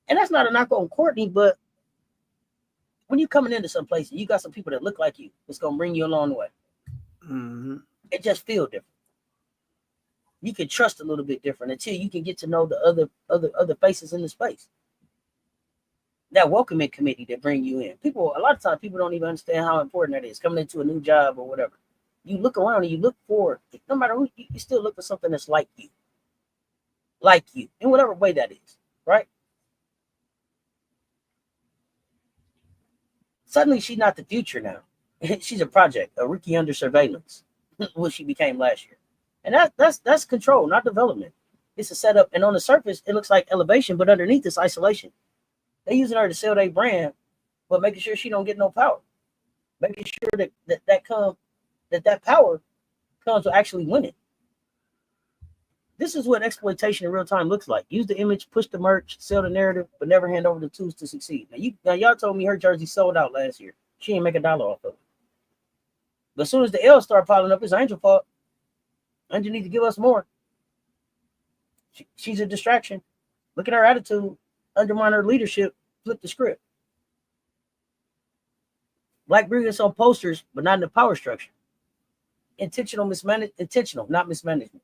Speaker 1: And that's not a knock on Courtney, but when you coming into some place and you got some people that look like you, it's gonna bring you along the way.
Speaker 2: Mm-hmm.
Speaker 1: It just feels different. You can trust a little bit different until you can get to know the other faces in the space. That welcoming committee that bring you in. People, a lot of times, people don't even understand how important that is. Coming into a new job or whatever, you look around and you look for, no matter who, you still look for something that's like you, in whatever way that is, right? Suddenly, she's not the future now. She's a project, a rookie under surveillance, what she became last year. And that's control, not development. It's a setup. And on the surface, it looks like elevation, but underneath it's isolation. They're using her to sell their brand, but making sure she don't get no power. Making sure that power comes with actually winning. This is what exploitation in real time looks like. Use the image, push the merch, sell the narrative, but never hand over the tools to succeed. Now y'all told me her jersey sold out last year. She ain't make $1 off of it. But as soon as the L start piling up, it's Angel fault. Angel need to give us more. She's a distraction. Look at her attitude. Undermine her leadership. Flip the script. Black brilliance on posters, but not in the power structure. Intentional, not mismanagement.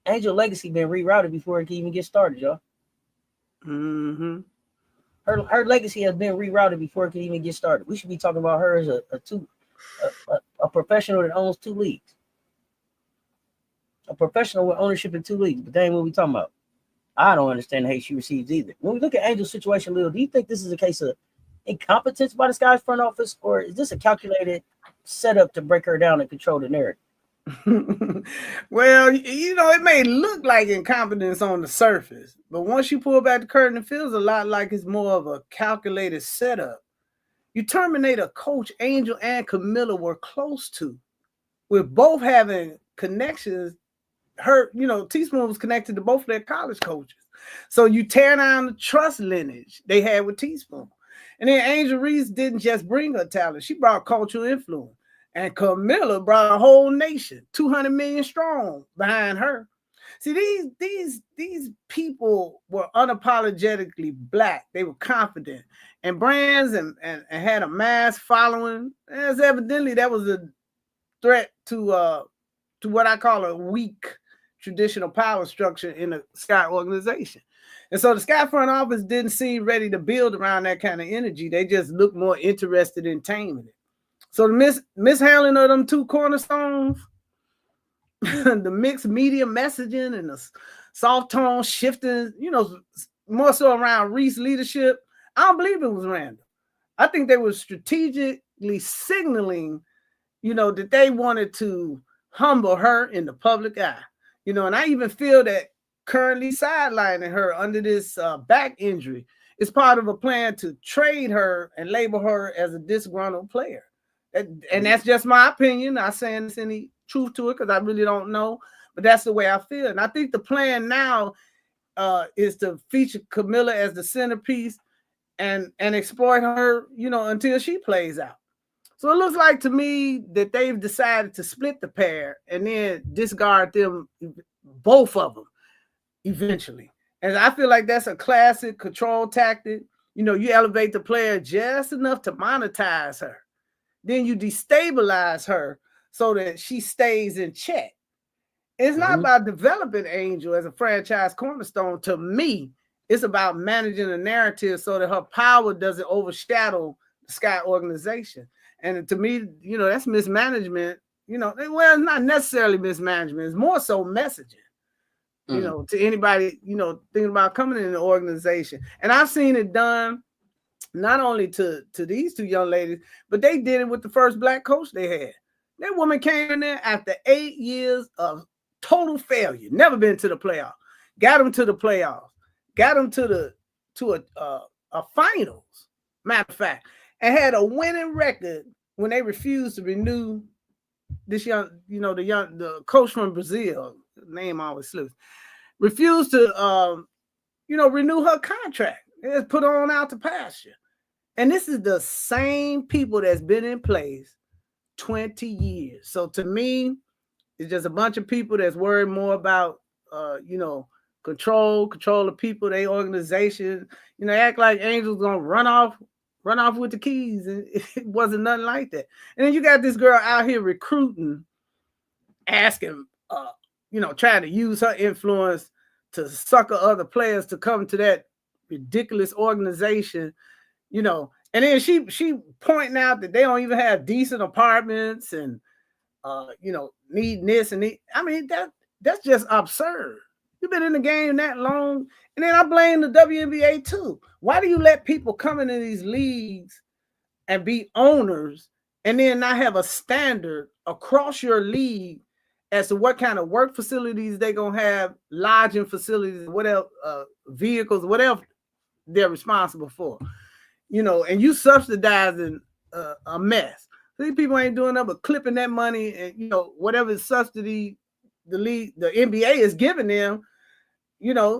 Speaker 1: Angel legacy been rerouted before it can even get started, y'all.
Speaker 2: Mm-hmm.
Speaker 1: Her legacy has been rerouted before it can even get started. We should be talking about her as a professional that owns 2 leagues. A professional with ownership in 2 leagues, but that ain't what we talking about. I don't understand the hate she receives either. When we look at Angel's situation, Lil, do you think this is a case of incompetence by the Sky's front office, or is this a calculated setup to break her down and control the narrative?
Speaker 2: Well, it may look like incompetence on the surface, but once you pull back the curtain, it feels a lot like it's more of a calculated setup. You terminate a coach Angel and Camilla were close to, with both having connections. Teaspoon was connected to both of their college coaches. So you tear down the trust lineage they had with Teaspoon. And then Angel Reese didn't just bring her talent. She brought cultural influence. And Camilla brought a whole nation, 200 million strong behind her. See, these people were unapologetically Black. They were confident and brands and had a mass following. As evidently that was a threat to what I call a weak traditional power structure in the Sky organization. And so the Sky front office didn't seem ready to build around that kind of energy. They just looked more interested in taming it. So the mishandling of them 2 cornerstones, the mixed media messaging and the soft tone shifting, more so around Reese leadership, I don't believe it was random. I think they were strategically signaling, that they wanted to humble her in the public eye. And I even feel that currently sidelining her under this back injury is part of a plan to trade her and label her as a disgruntled player. And that's just my opinion. Not saying there's any truth to it because I really don't know, but that's the way I feel. And I think the plan now is to feature Camilla as the centerpiece and exploit her, until she plays out. So it looks like to me that they've decided to split the pair and then discard them, both of them, eventually. And I feel like that's a classic control tactic. You elevate the player just enough to monetize her. Then you destabilize her so that she stays in check. It's not about developing Angel as a franchise cornerstone. To me, it's about managing the narrative so that her power doesn't overshadow the Sky organization. And to me, that's mismanagement. Well, it's not necessarily mismanagement. It's more so messaging. To anybody, thinking about coming in the organization. And I've seen it done not only to these two young ladies, but they did it with the first black coach they had. That woman came in there after 8 years of total failure, never been to the playoffs, got them to the playoffs, got them to a finals, matter of fact, and had a winning record when they refused to renew this young, the coach from Brazil, name always slips, refused to renew her contract. It's put on out to pasture. And this is the same people that's been in place 20 years. So to me, it's just a bunch of people that's worried more about, control of people, their organization. Act like Angel's gonna run off with the keys, and it wasn't nothing like that. And then you got this girl out here recruiting, asking, trying to use her influence to sucker other players to come to that ridiculous organization, and then she pointing out that they don't even have decent apartments and needing this and need. I mean, that's just absurd. You've been in the game that long. And then I blame the WNBA too. Why do you let people come into these leagues and be owners and then not have a standard across your league as to what kind of work facilities they're going to have, lodging facilities, whatever, vehicles, whatever they're responsible for, and you subsidizing a mess. These people ain't doing nothing but clipping that money and, whatever subsidy the NBA is giving them,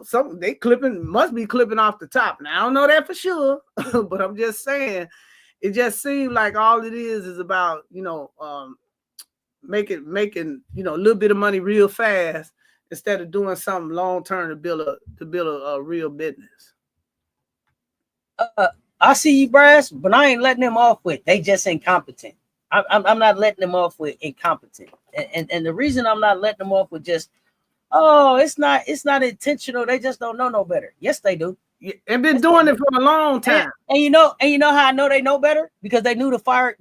Speaker 2: some they must be clipping off the top. Now, I don't know that for sure, but I'm just saying, it just seems like all it is about, making, a little bit of money real fast instead of doing something long-term to build a real business.
Speaker 1: I see you, Brass, but I ain't letting them off with they just incompetent. I'm not letting them off with incompetent. And the reason I'm not letting them off with just, it's not intentional. They just don't know no better. Yes, they do.
Speaker 2: And been doing it for a long time.
Speaker 1: And you know how I know they know better? Because they knew to fire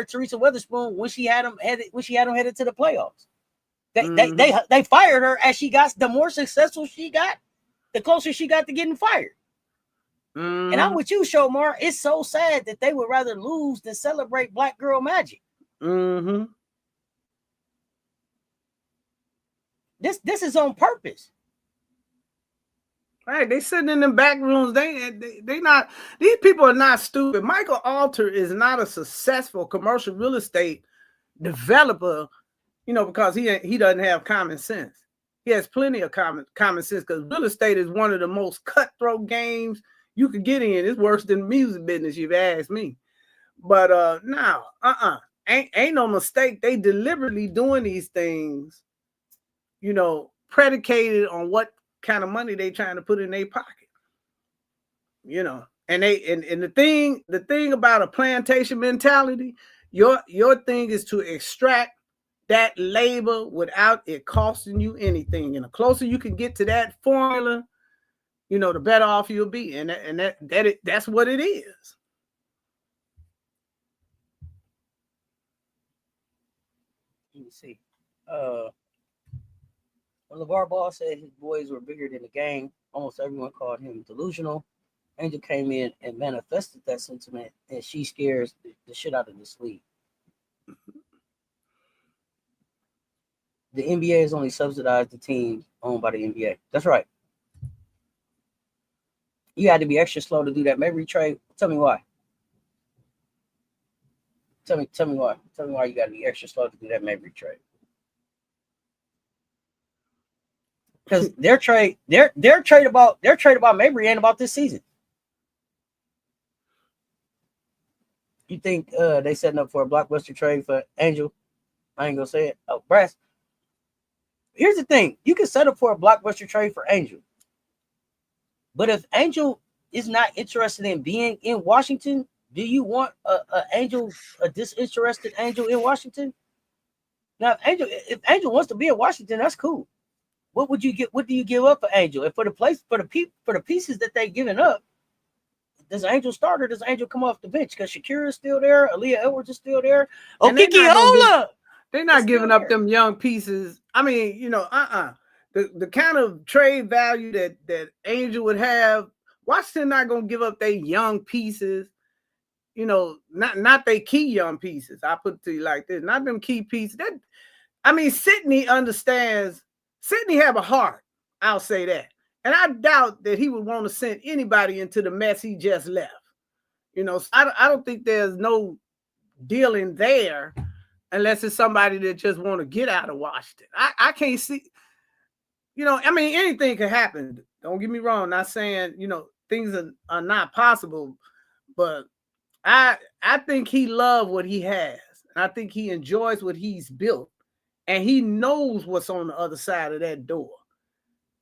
Speaker 1: Teresa Weatherspoon when she had them headed to the playoffs. They fired her as she got, the more successful she got, the closer she got to getting fired. And I'm with you, Shomar. It's so sad that they would rather lose than celebrate Black girl magic. This is on purpose.
Speaker 2: Right, they sitting in them back rooms. They not. These people are not stupid. Michael Alter is not a successful commercial real estate developer, because he doesn't have common sense. He has plenty of common sense because real estate is one of the most cutthroat games you could get in. It's worse than music business, you've asked me. But ain't no mistake. They deliberately doing these things, predicated on what kind of money they trying to put in their pocket. And the thing about a plantation mentality, your thing is to extract that labor without it costing you anything. And the closer you can get to that formula, the better off you'll be. And that's what it is.
Speaker 1: Let me see. When LeVar Ball said his boys were bigger than the game, almost everyone called him delusional. Angel came in and manifested that sentiment, and she scares the shit out of this league. The NBA has only subsidized the teams owned by the NBA. That's right. You had to be extra slow to do that Mabry trade. Tell me why. Tell me why. Tell me why you got to be extra slow to do that Mabry trade. Because their trade about Mabry ain't about this season. You think they setting up for a blockbuster trade for Angel? I ain't gonna say it. Oh, Brass. Here's the thing: you can set up for a blockbuster trade for Angel, but if Angel is not interested in being in Washington, do you want a disinterested Angel in Washington? Now, if Angel wants to be in Washington, that's cool. What would you get? What do you give up for Angel? And for the pieces that they giving up, does Angel start or does Angel come off the bench? Because Shakira is still there, Aaliyah Edwards is still there. Oh, Kiki Ola!
Speaker 2: They're not giving up them young pieces. I mean, the kind of trade value that Angel would have, Washington not gonna give up their young pieces. Not they key young pieces. I put it to you like this, not them key pieces. Sydney understands. Sydney have a heart. I'll say that. And I doubt that he would want to send anybody into the mess he just left. So I don't think there's no dealing there unless it's somebody that just want to get out of Washington. I can't see, anything can happen. Don't get me wrong. Not saying, things are not possible, but I think he loves what he has. And I think he enjoys what he's built. And he knows what's on the other side of that door.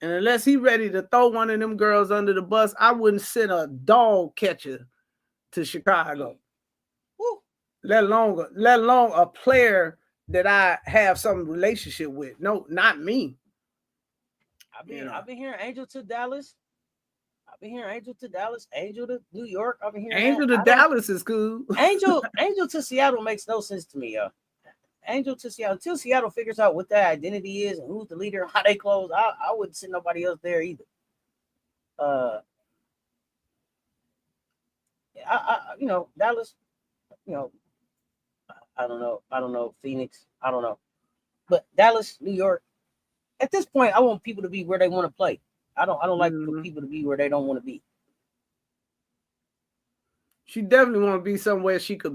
Speaker 2: And unless he's ready to throw one of them girls under the bus, I wouldn't send a dog catcher to Chicago. Woo. Let alone a player that I have some relationship with. No, not me.
Speaker 1: I've been hearing Angel to Dallas. Angel to New York. I've been hearing
Speaker 2: Angel to Dallas is cool.
Speaker 1: Angel to Seattle makes no sense to me, y'all. Angel to Seattle until Seattle figures out what their identity is and who's the leader, how they close. I wouldn't send nobody else there either. Dallas. I don't know. Phoenix. I don't know, but Dallas, New York. At this point, I want people to be where they want to play. I don't like for people to be where they don't want to be.
Speaker 2: She definitely want to be somewhere she could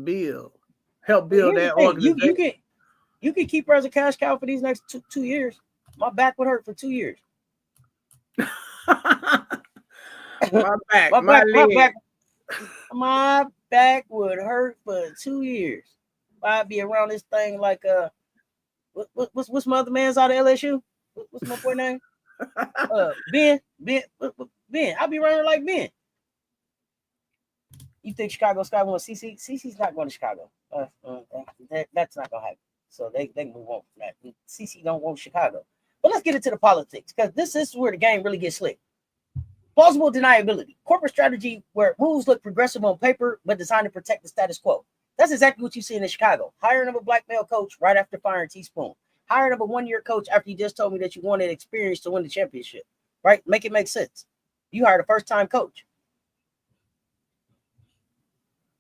Speaker 2: help build that organization.
Speaker 1: You can keep her as a cash cow for these next two years. My back would hurt for 2 years. My back would hurt for 2 years. I'd be around this thing like what's my other man's out of LSU? What's my boy name? Ben. I'll be around here like Ben. You think Chicago Sky wants CC? CC's not going to Chicago. That's not gonna happen. So they can move on from that. CC don't want Chicago. But let's get into the politics, because this is where the game really gets slick. Plausible deniability. Corporate strategy where rules look progressive on paper, but designed to protect the status quo. That's exactly what you see in Chicago. Hiring of a black male coach right after firing Teaspoon. Hiring of a one-year coach after you just told me that you wanted experience to win the championship. Right? Make it make sense. You hired a first-time coach.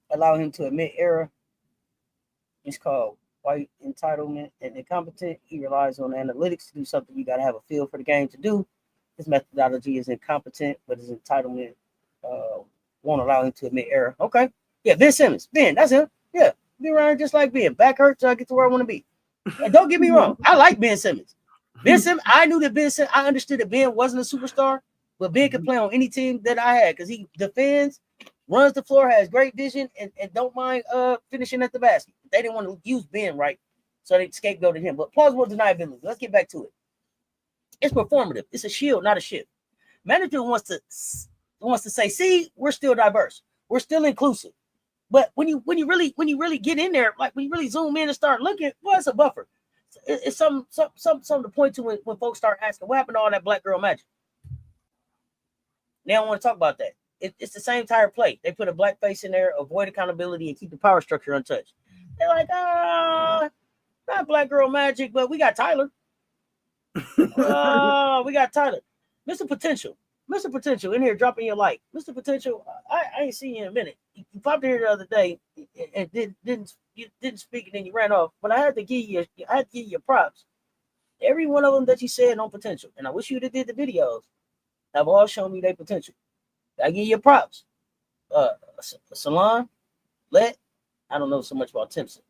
Speaker 1: Allow him to admit error. It's called white entitlement and incompetent. He relies on analytics to do something you got to have a feel for the game to do. His methodology is incompetent, but his entitlement won't allow him to admit error. Okay. Yeah, Ben Simmons. Ben, that's him. Yeah, be around just like Ben. Back hurt till I get to where I want to be. And don't get me wrong. I like Ben Simmons. Ben Simmons, I knew that Ben Simmons, I understood that Ben wasn't a superstar, but Ben could play on any team that I had because he defends, runs the floor, has great vision, and don't mind finishing at the basket. They didn't want to use Ben right, so they scapegoated him. But plausible deniability. Let's get back to it. It's performative. It's a shield, not a ship. Management wants to say, see, we're still diverse. We're still inclusive. But when you really get in there, like when you really zoom in and start looking, well, it's a buffer. It's something to point to when folks start asking, what happened to all that black girl magic? They don't want to talk about that. It's the same entire play. They put a black face in there, avoid accountability, and keep the power structure untouched. They're like, not black girl magic, but we got Tyler. We got Tyler. Mr. Potential in here dropping your like. Mr. Potential, I ain't seen you in a minute. You popped in here the other day and didn't speak, and then you ran off. But I had to give you props. Every one of them that you said on potential, and I wish you'd have did the videos, have all shown me their potential. I give you props. Salon, Let. I don't know so much about Timpson.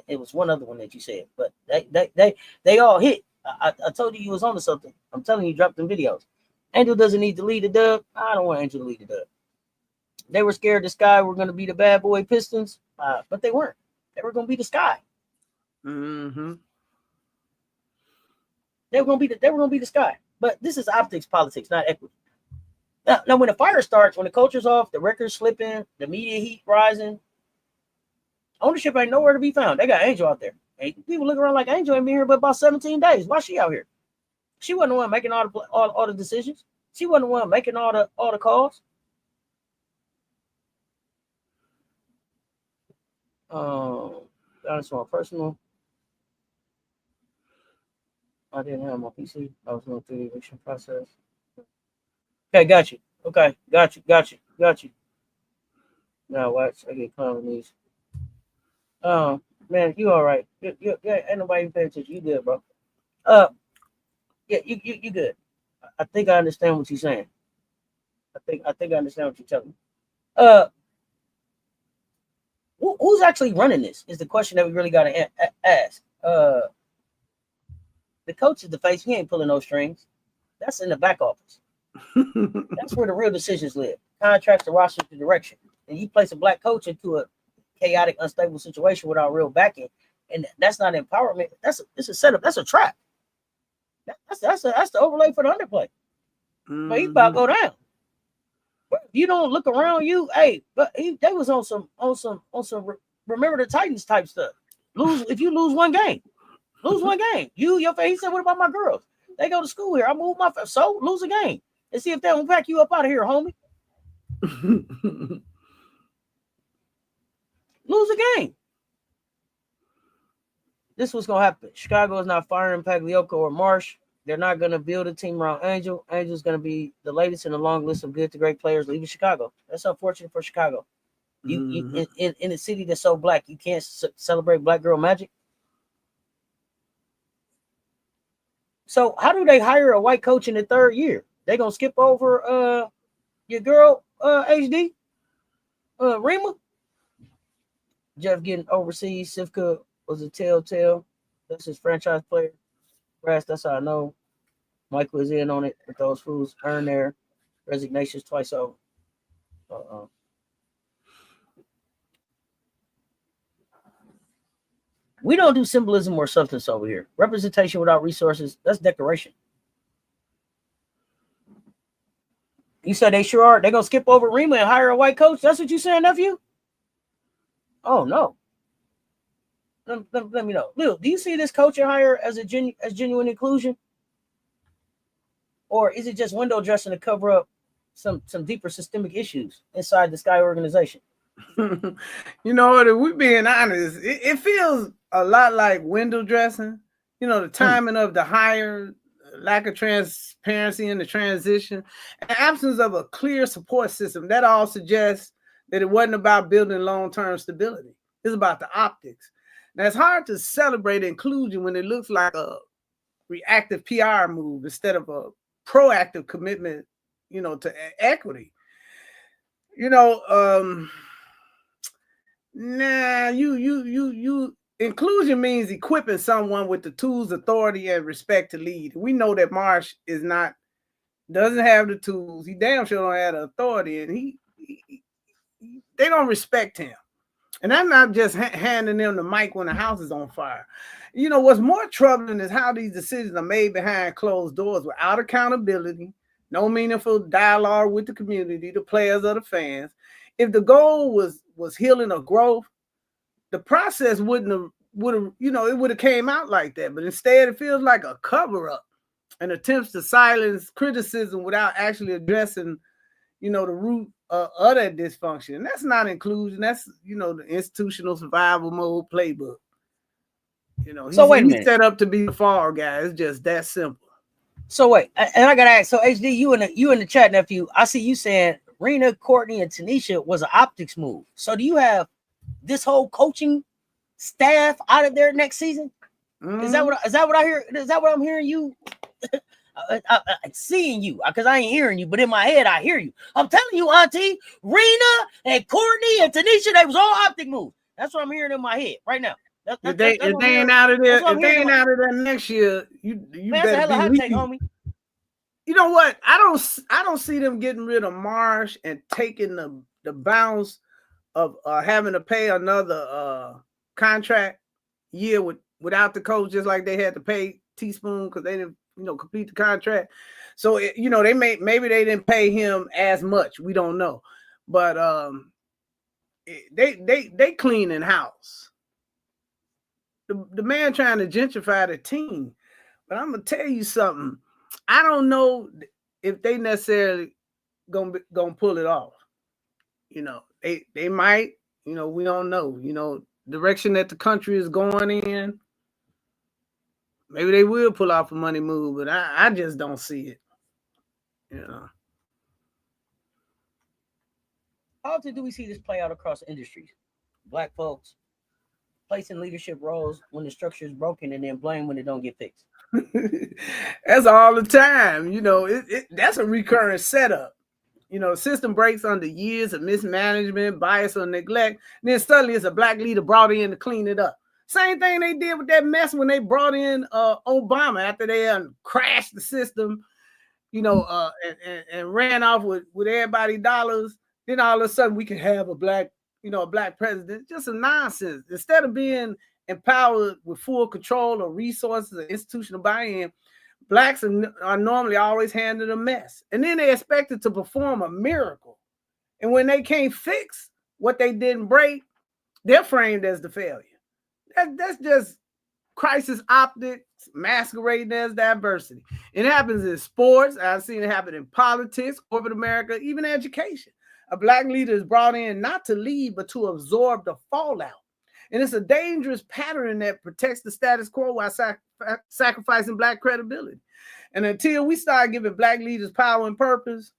Speaker 1: It was one other one that you said, but they all hit. I told you was onto something. I'm telling you, drop them videos. Angel doesn't need to lead the dub. I don't want Angel to lead the dub. They were scared the Sky were going to be the bad boy Pistons, but they weren't. They were going to be the Sky.
Speaker 2: Mm-hmm.
Speaker 1: They were going to be the Sky. But this is optics politics, not equity. Now, when the fire starts, when the culture's off, the record's slipping, the media heat rising, ownership ain't nowhere to be found. They got Angel out there. And people look around like Angel ain't been here but about 17 days. Why she out here? She wasn't the one making all the decisions. She wasn't the one making all the calls. That's my personal. I didn't have my PC. I was going through the eviction process. Okay, got you. Okay, got you. Now watch. I get calm with these. Man, you all right? You ain't nobody paying attention. You good, bro? Yeah, you good. I think I understand what you're saying. I think I understand what you're telling me. Who's actually running this is the question that we really got to ask. The coach is the face. He ain't pulling no strings. That's in the back office. That's where the real decisions live. Contracts, the roster, the direction. And you place a black coach into a chaotic, unstable situation without real backing, and that's not empowerment. It's a setup. That's a trap. That's the overlay for the underplay. But he about to go down. If you don't look around you, but they was on some remember the Titans type stuff. If you lose one game. He said, what about my girls? They go to school here. I move so lose a game and see if they don't pack you up out of here, homie. Lose a game. This is what's gonna happen. Chicago is not firing Pagliocco or Marsh. They're not gonna build a team around Angel. Angel's gonna be the latest in a long list of good to great players leaving Chicago. That's unfortunate for Chicago. You in a city that's so black, you can't celebrate black girl magic. So how do they hire a white coach in the third year? They gonna skip over your girl HD Rima? Jeff getting overseas. Sivka was a telltale. That's his franchise player. Brass, that's how I know. Michael is in on it, but those fools earn their resignations twice over. We don't do symbolism or substance over here. Representation without resources, that's decoration. You said they sure are. They're going to skip over Rima and hire a white coach? That's what you saying, nephew? Oh, no. Let me know. Lil, do you see this coaching hire as genuine inclusion? Or is it just window dressing to cover up some deeper systemic issues inside the Sky organization?
Speaker 2: You know what? If we're being honest, it feels a lot like window dressing. You know, the timing of the hire, lack of transparency in the transition, and absence of a clear support system. That all suggests that it wasn't about building long-term stability. It's about the optics. Now, it's hard to celebrate inclusion when it looks like a reactive PR move instead of a proactive commitment, to equity. Inclusion means equipping someone with the tools, authority, and respect to lead. We know that Marsh doesn't have the tools. He damn sure don't have the authority, and they don't respect him. And I'm not just handing them the mic when the house is on fire. What's more troubling is how these decisions are made behind closed doors without accountability, no meaningful dialogue with the community, the players, or the fans. If the goal was healing or growth, the process would have came out like that. But instead, it feels like a cover-up and attempts to silence criticism without actually addressing, the root of that dysfunction. And that's not inclusion. That's, the institutional survival mode playbook.
Speaker 1: So wait a minute.
Speaker 2: He's set up to be the fall guy. It's just that simple.
Speaker 1: So wait, and I gotta ask. So HD, you in the chat, nephew. I see you saying Rena, Courtney, and Tanisha was an optics move. So do you have this whole coaching staff out of there next season? Is that what I hear? Is that what I'm hearing you? Seeing you, because I ain't hearing you, but in my head I hear you. I'm telling you, Auntie, Rena and Courtney and Tanisha, they was all optic moves. That's what I'm hearing in my head right now.
Speaker 2: If they ain't out of there next year, you better be hot take, homie. You know what? I don't see them getting rid of Marsh and taking the bounce of having to pay another contract year without the coach, just like they had to pay Teaspoon because they didn't complete the contract. So maybe they didn't pay him as much. We don't know, but they cleaning house. the man trying to gentrify the team. But I'm gonna tell you something. I don't know if they necessarily gonna pull it off. You know, they might. You know, we don't know. You know, direction that the country is going in. Maybe they will pull off a money move, but I just don't see it. You know.
Speaker 1: How often do we see this play out across industries? Black folks placing leadership roles when the structure is broken and then blame when it don't get fixed.
Speaker 2: That's all the time. You know, that's a recurring setup. You know, system breaks under years of mismanagement, bias, or neglect. And then suddenly it's a black leader brought in to clean it up. Same thing they did with that mess when they brought in Obama after they crashed the system, you know, and ran off with everybody's dollars. Then all of a sudden we can have a black president. Just a nonsense. Instead of being empowered with full control of resources and institutional buy-in, blacks are normally always handed a mess. And then they're expected to perform a miracle. And when they can't fix what they didn't break, they're framed as the failure. That's just crisis optics masquerading as diversity. It happens in sports. I've seen it happen in politics, corporate America, even education. A black leader is brought in not to lead, but to absorb the fallout. And it's a dangerous pattern that protects the status quo while sacrificing black credibility. And until we start giving black leaders power and purpose,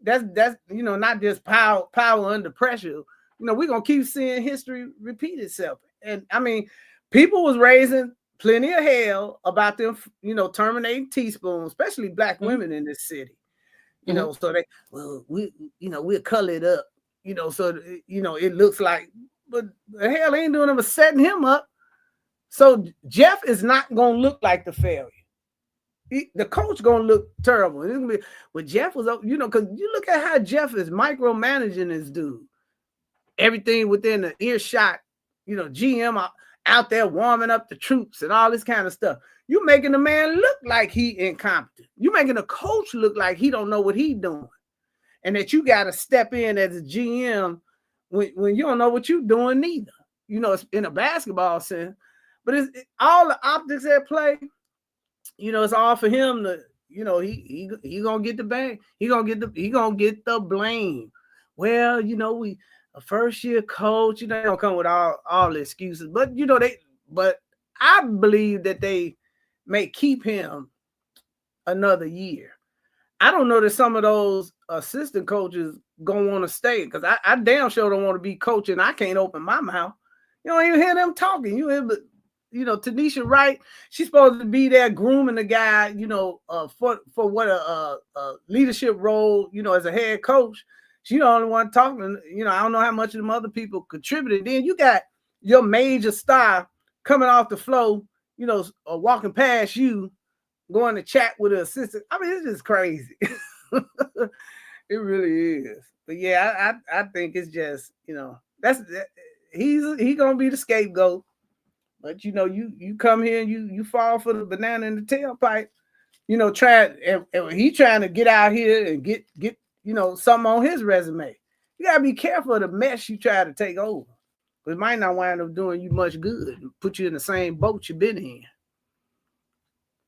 Speaker 2: that's you know, not just power under pressure. You know, we're gonna keep seeing history repeat itself. And I mean, people was raising plenty of hell about them, you know, terminating teaspoons, especially black women in this city. You know, so we'll color it up, you know, so you know it looks like, but the hell ain't doing them but setting him up. So Jeff is not gonna look like the failure. The coach gonna look terrible. It's gonna be, but Jeff was, you know, because you look at how Jeff is micromanaging this dude. Everything within the earshot, you know, GM out there warming up the troops and all this kind of stuff. You're making the man look like he incompetent. You're making the coach look like he don't know what he's doing. And that you got to step in as a GM when you don't know what you're doing neither. You know, it's in a basketball sense. But it's all the optics at play. You know, it's all for him to, you know, he gonna get the bang. He gonna get the blame. Well, you know, a first year coach, you know, they don't come with all the excuses. But you know, but I believe that they may keep him another year. I don't know that some of those assistant coaches gonna want to stay, because I damn sure don't want to be coaching. I can't open my mouth. You don't even hear them talking. You hear, but you know, Tanisha Wright, she's supposed to be there grooming the guy, you know, for what a leadership role, you know, as a head coach. She the only one talking. You know, I don't know how much of them other people contributed. Then you got your major star coming off the floor, you know, walking past you, going to chat with an assistant. I mean, it's just crazy. It really is. But yeah, I think it's just, you know, he's gonna be the scapegoat. But you know, you come here and you fall for the banana in the tailpipe. You know, and he trying to get out here and get you know something on his resume. You gotta be careful of the mess you try to take over. It might not wind up doing you much good and put you in the same boat you've been in.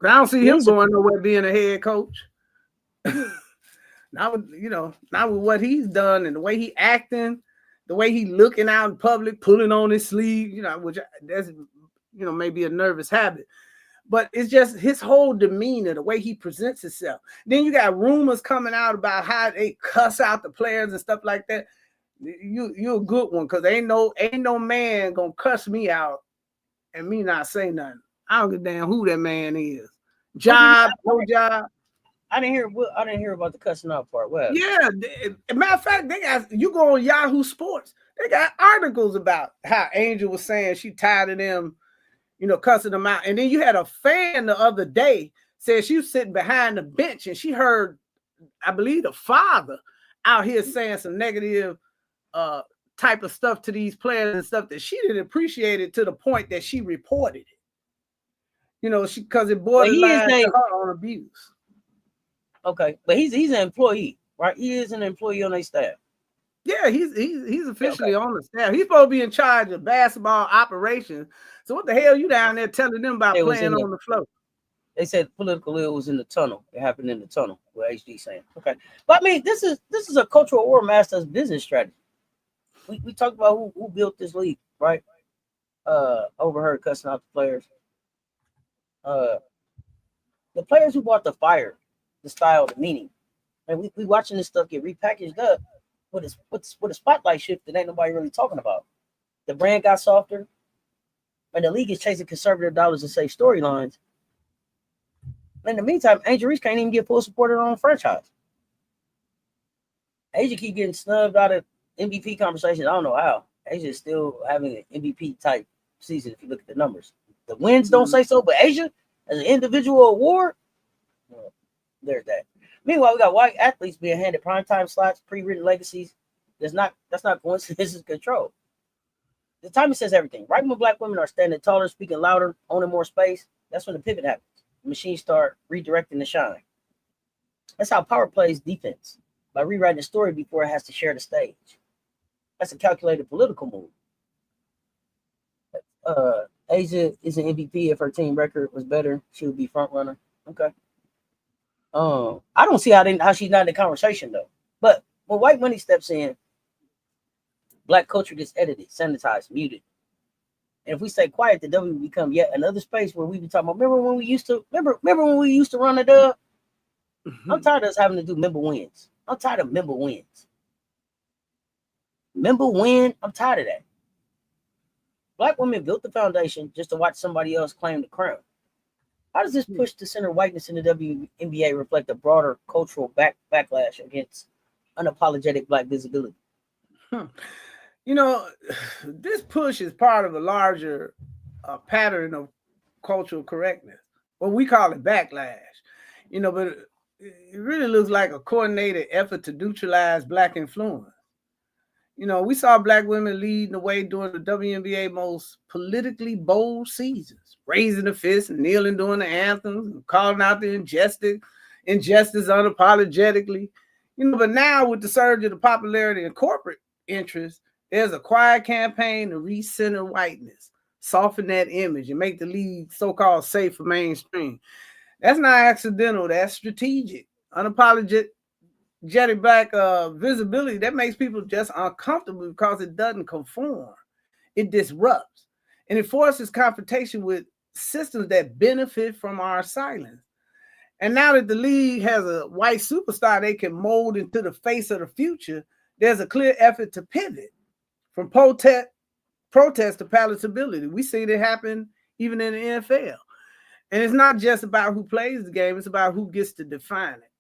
Speaker 2: But I don't see him going nowhere being a head coach. Not with what he's done and the way he acting, the way he looking out in public, pulling on his sleeve, you know, which that's, you know, maybe a nervous habit. But it's just his whole demeanor, the way he presents himself. Then you got rumors coming out about how they cuss out the players and stuff like that. You're a good one, because ain't no man gonna cuss me out and me not say nothing. I don't give a damn who that man is. Job, no job.
Speaker 1: I didn't hear about the cussing out part. Well,
Speaker 2: yeah, matter of fact, you go on Yahoo Sports, they got articles about how Angel was saying she tired of them, you know, cussing them out. And then you had a fan the other day said she was sitting behind the bench and she heard, I believe, the father out here saying some negative type of stuff to these players and stuff that she didn't appreciate it to the point that she reported it. You know, because it borderline to her on abuse.
Speaker 1: Okay, but he's an employee, right? He is an employee on their staff.
Speaker 2: Yeah, he's officially on the staff. He's supposed to be in charge of basketball operations. So what the hell you down there telling them about playing on the floor?
Speaker 1: They said political ill was in the tunnel. It happened in the tunnel. What HD saying. Okay, but I mean, this is a cultural war master's business strategy. We talked about who built this league, right? Overheard cussing out the players. The players who bought the fire, the style, the meaning, and we watching this stuff get repackaged up with a spotlight shift that ain't nobody really talking about. The brand got softer, and the league is chasing conservative dollars to save storylines. In the meantime, Angel Reese can't even get full support of her own franchise. Asia keep getting snubbed out of MVP conversations. I don't know how. Asia is still having an MVP type season if you look at the numbers. The wins don't say so, but Asia as an individual award, well, there's that. Meanwhile, we got white athletes being handed primetime slots, pre-written legacies. That's not coincidence, it's control. The timing says everything. Right when black women are standing taller, speaking louder, owning more space, that's when the pivot happens. The machines start redirecting the shine. That's how power plays defense, by rewriting the story before it has to share the stage. That's a calculated political move. Asia is an MVP. If her team record was better, she would be front runner. Okay. I don't see how she's not in the conversation though. But when white money steps in, black culture gets edited, sanitized, muted. And if we stay quiet, the W will become yet another space where we be talking about. Remember when we used to run the dub? I'm tired of us having to do member wins. I'm tired of member wins. Member win, I'm tired of that. Black women built the foundation just to watch somebody else claim the crown. How does this push to center whiteness in the WNBA reflect a broader cultural backlash against unapologetic black visibility?
Speaker 2: You know, this push is part of a larger pattern of cultural correctness. Well, we call it backlash. You know, but it really looks like a coordinated effort to neutralize black influence. You know, we saw black women leading the way during the WNBA most politically bold seasons, raising the fist and kneeling during the anthems, and calling out the injustice unapologetically. You know, but now with the surge of the popularity and corporate interest, there's a quiet campaign to recenter whiteness, soften that image, and make the league so-called safe for mainstream. That's not accidental. That's strategic. Unapologetic black visibility, that makes people just uncomfortable because it doesn't conform. It disrupts. And it forces confrontation with systems that benefit from our silence. And now that the league has a white superstar they can mold into the face of the future, there's a clear effort to pivot from protest to palatability. We see it happen even in the NFL. And it's not just about who plays the game, it's about who gets to define it.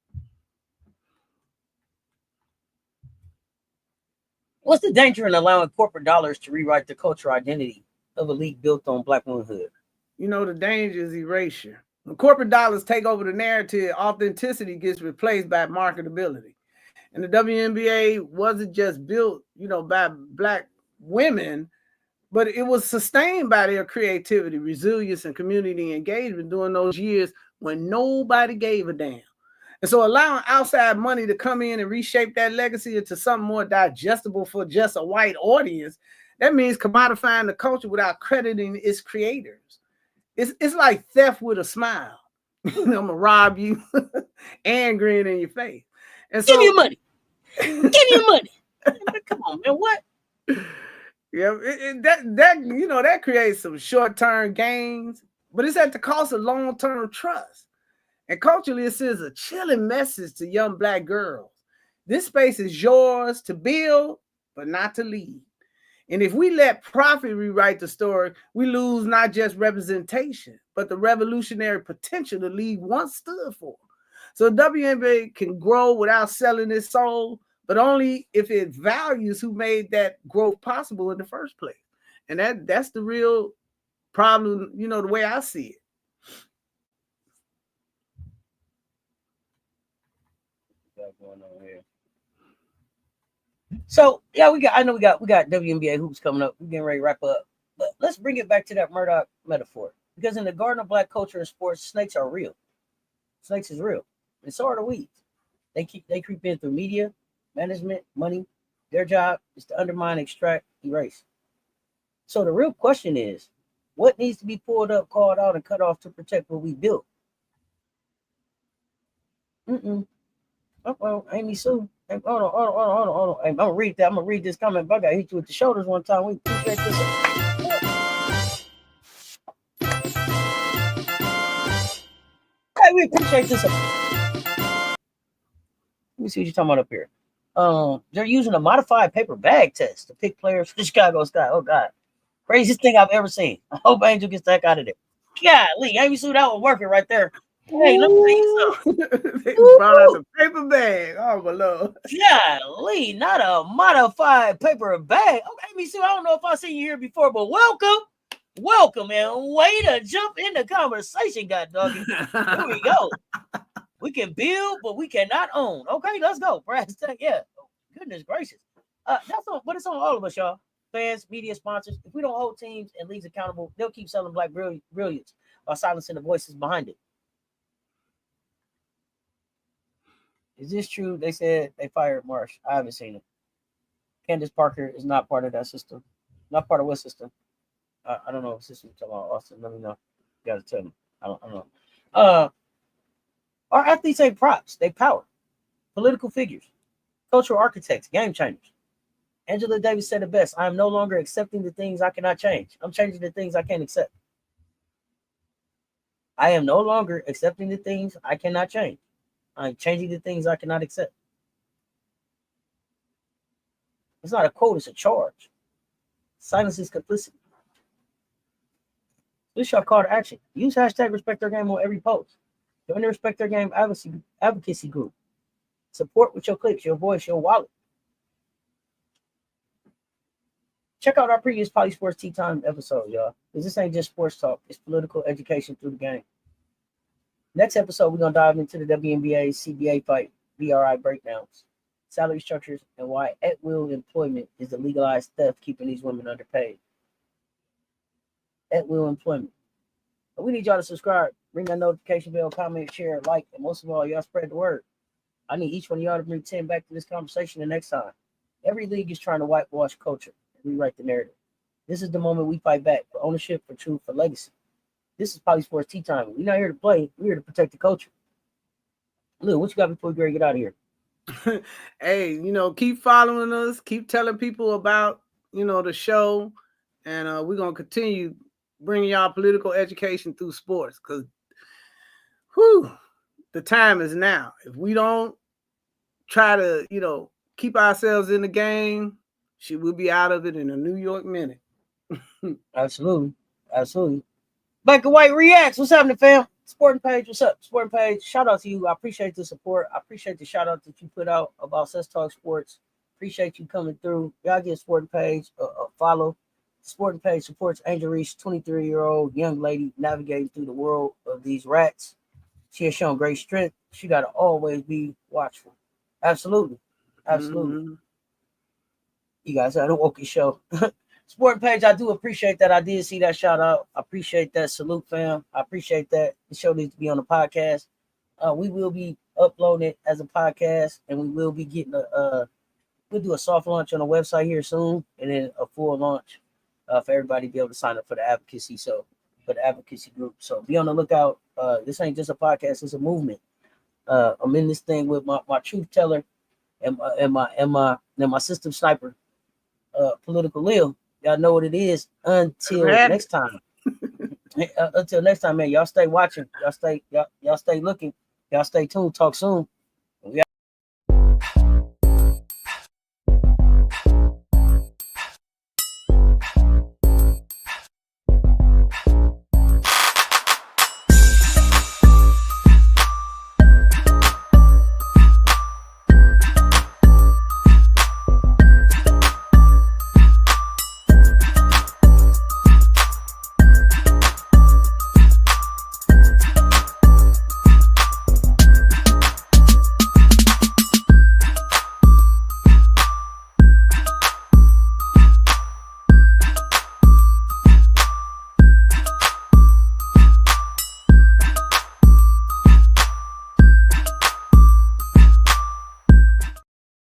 Speaker 1: What's the danger in allowing corporate dollars to rewrite the cultural identity of a league built on black womanhood?
Speaker 2: You know, the danger is erasure. When corporate dollars take over the narrative, authenticity gets replaced by marketability. And the WNBA wasn't just built, you know, by black women, but it was sustained by their creativity, resilience, and community engagement during those years when nobody gave a damn. And so allowing outside money to come in and reshape that legacy into something more digestible for just a white audience, that means commodifying the culture without crediting its creators. It's like theft with a smile. I'm going to rob you and grin in your face. And so,
Speaker 1: give you money. Give you money. Come on, man. What?
Speaker 2: Yeah, that you know, that creates some short-term gains, but it's at the cost of long-term trust. And culturally, it sends a chilling message to young black girls. This space is yours to build, but not to lead. And if we let profit rewrite the story, we lose not just representation, but the revolutionary potential the league once stood for. So WNBA can grow without selling its soul, but only if it values who made that growth possible in the first place. And that's the real problem, you know, the way I see it.
Speaker 1: Going on here. So yeah, we got WNBA hoops coming up. We're getting ready to wrap up. But let's bring it back to that Murdoch metaphor. Because in the garden of black culture and sports, snakes are real. Snakes is real. And so are the weeds. They creep in through media, management, money, Their job is to undermine, extract, erase. So the real question is, what needs to be pulled up, called out, and cut off to protect what we built? Mm-mm. Oh, Amy Sue. Hey, hold on. Hey, I'm gonna read that. I'm gonna read this comment. But I got hit you with the shoulders one time. We appreciate this. Hey, we appreciate this. Let me see what you're talking about up here. They're using a modified paper bag test to pick players for the Chicago Sky. Oh God, craziest thing I've ever seen. I hope Angel gets the heck out of there. Golly, Amy Sue, that was working right there. Hey, let me tell you something.
Speaker 2: They brought out the paper bag. Oh my Lord.
Speaker 1: Golly, not a modified paper bag. Okay, Amy Sue, I don't know if I've seen you here before, but welcome, and way to jump in the conversation, God doggy. Here we go. We can build, but we cannot own. Okay, let's go. Brass tag. Yeah. Goodness gracious. That's on, but it's on all of us, y'all. Fans, media sponsors. If we don't hold teams and leagues accountable, they'll keep selling black brilliance while silencing the voices behind it. Is this true? They said they fired Marsh. I haven't seen it. Candace Parker is not part of that system. Not part of what system? I don't know what system you're talking about, Austin. Let me know. You gotta tell me. I don't know. Our athletes ain't props. They power. Political figures. Cultural architects. Game changers. Angela Davis said it best. I am no longer accepting the things I cannot change. I'm changing the things I can't accept. I am no longer accepting the things I cannot change. I'm changing the things I cannot accept. It's not a quote, it's a charge. Silence is complicity. This your call to action. Use hashtag respect their game on every post. Join the Respect Their Game advocacy group. Support with your clicks, your voice, your wallet. Check out our previous PoliSports Tea Time episode, y'all. Because this ain't just sports talk. It's political education through the game. Next episode, we're going to dive into the WNBA CBA fight, BRI breakdowns, salary structures, and why at-will employment is the legalized theft keeping these women underpaid. At-will employment. But we need y'all to subscribe, ring that notification bell, comment, share, like, and most of all, y'all spread the word. I need each one of y'all to bring 10 back to this conversation the next time. Every league is trying to whitewash culture and rewrite the narrative. This is the moment we fight back for ownership, for truth, for legacy. This is PoliSports Tea Time. We're not here to play. We're here to protect the culture. Lou, what you got before we get out of here?
Speaker 2: Hey, keep following us. Keep telling people about, the show. And we're going to continue bringing y'all political education through sports because, the time is now. If we don't try to, keep ourselves in the game, we'll be out of it in a New York minute.
Speaker 1: Absolutely. Black and White Reacts. What's happening, fam? Sporting Page, what's up? Sporting Page, shout out to you. I appreciate the support. I appreciate the shout out that you put out about Cess Talk Sports. Appreciate you coming through. Y'all give Sporting Page a follow. Sporting Page supports Angel Reese, 23-year-old young lady navigating through the world of these rats. She has shown great strength. She got to always be watchful. Absolutely. Mm-hmm. You guys had a woke show. Sporting Page, I do appreciate that. I did see that shout out. I appreciate that. Salute, fam. I appreciate that. The show needs to be on the podcast. We will be uploading it as a podcast, and we will be getting we'll do a soft launch on the website here soon, and then a full launch for everybody to be able to sign up for the advocacy. So for the advocacy group. So be on the lookout. This ain't just a podcast; it's a movement. I'm in this thing with my truth teller and my system sniper, political Lil. Y'all know what it is. Until next time. Until next time, man. Y'all stay watching. Y'all stay looking. Y'all stay tuned. Talk soon.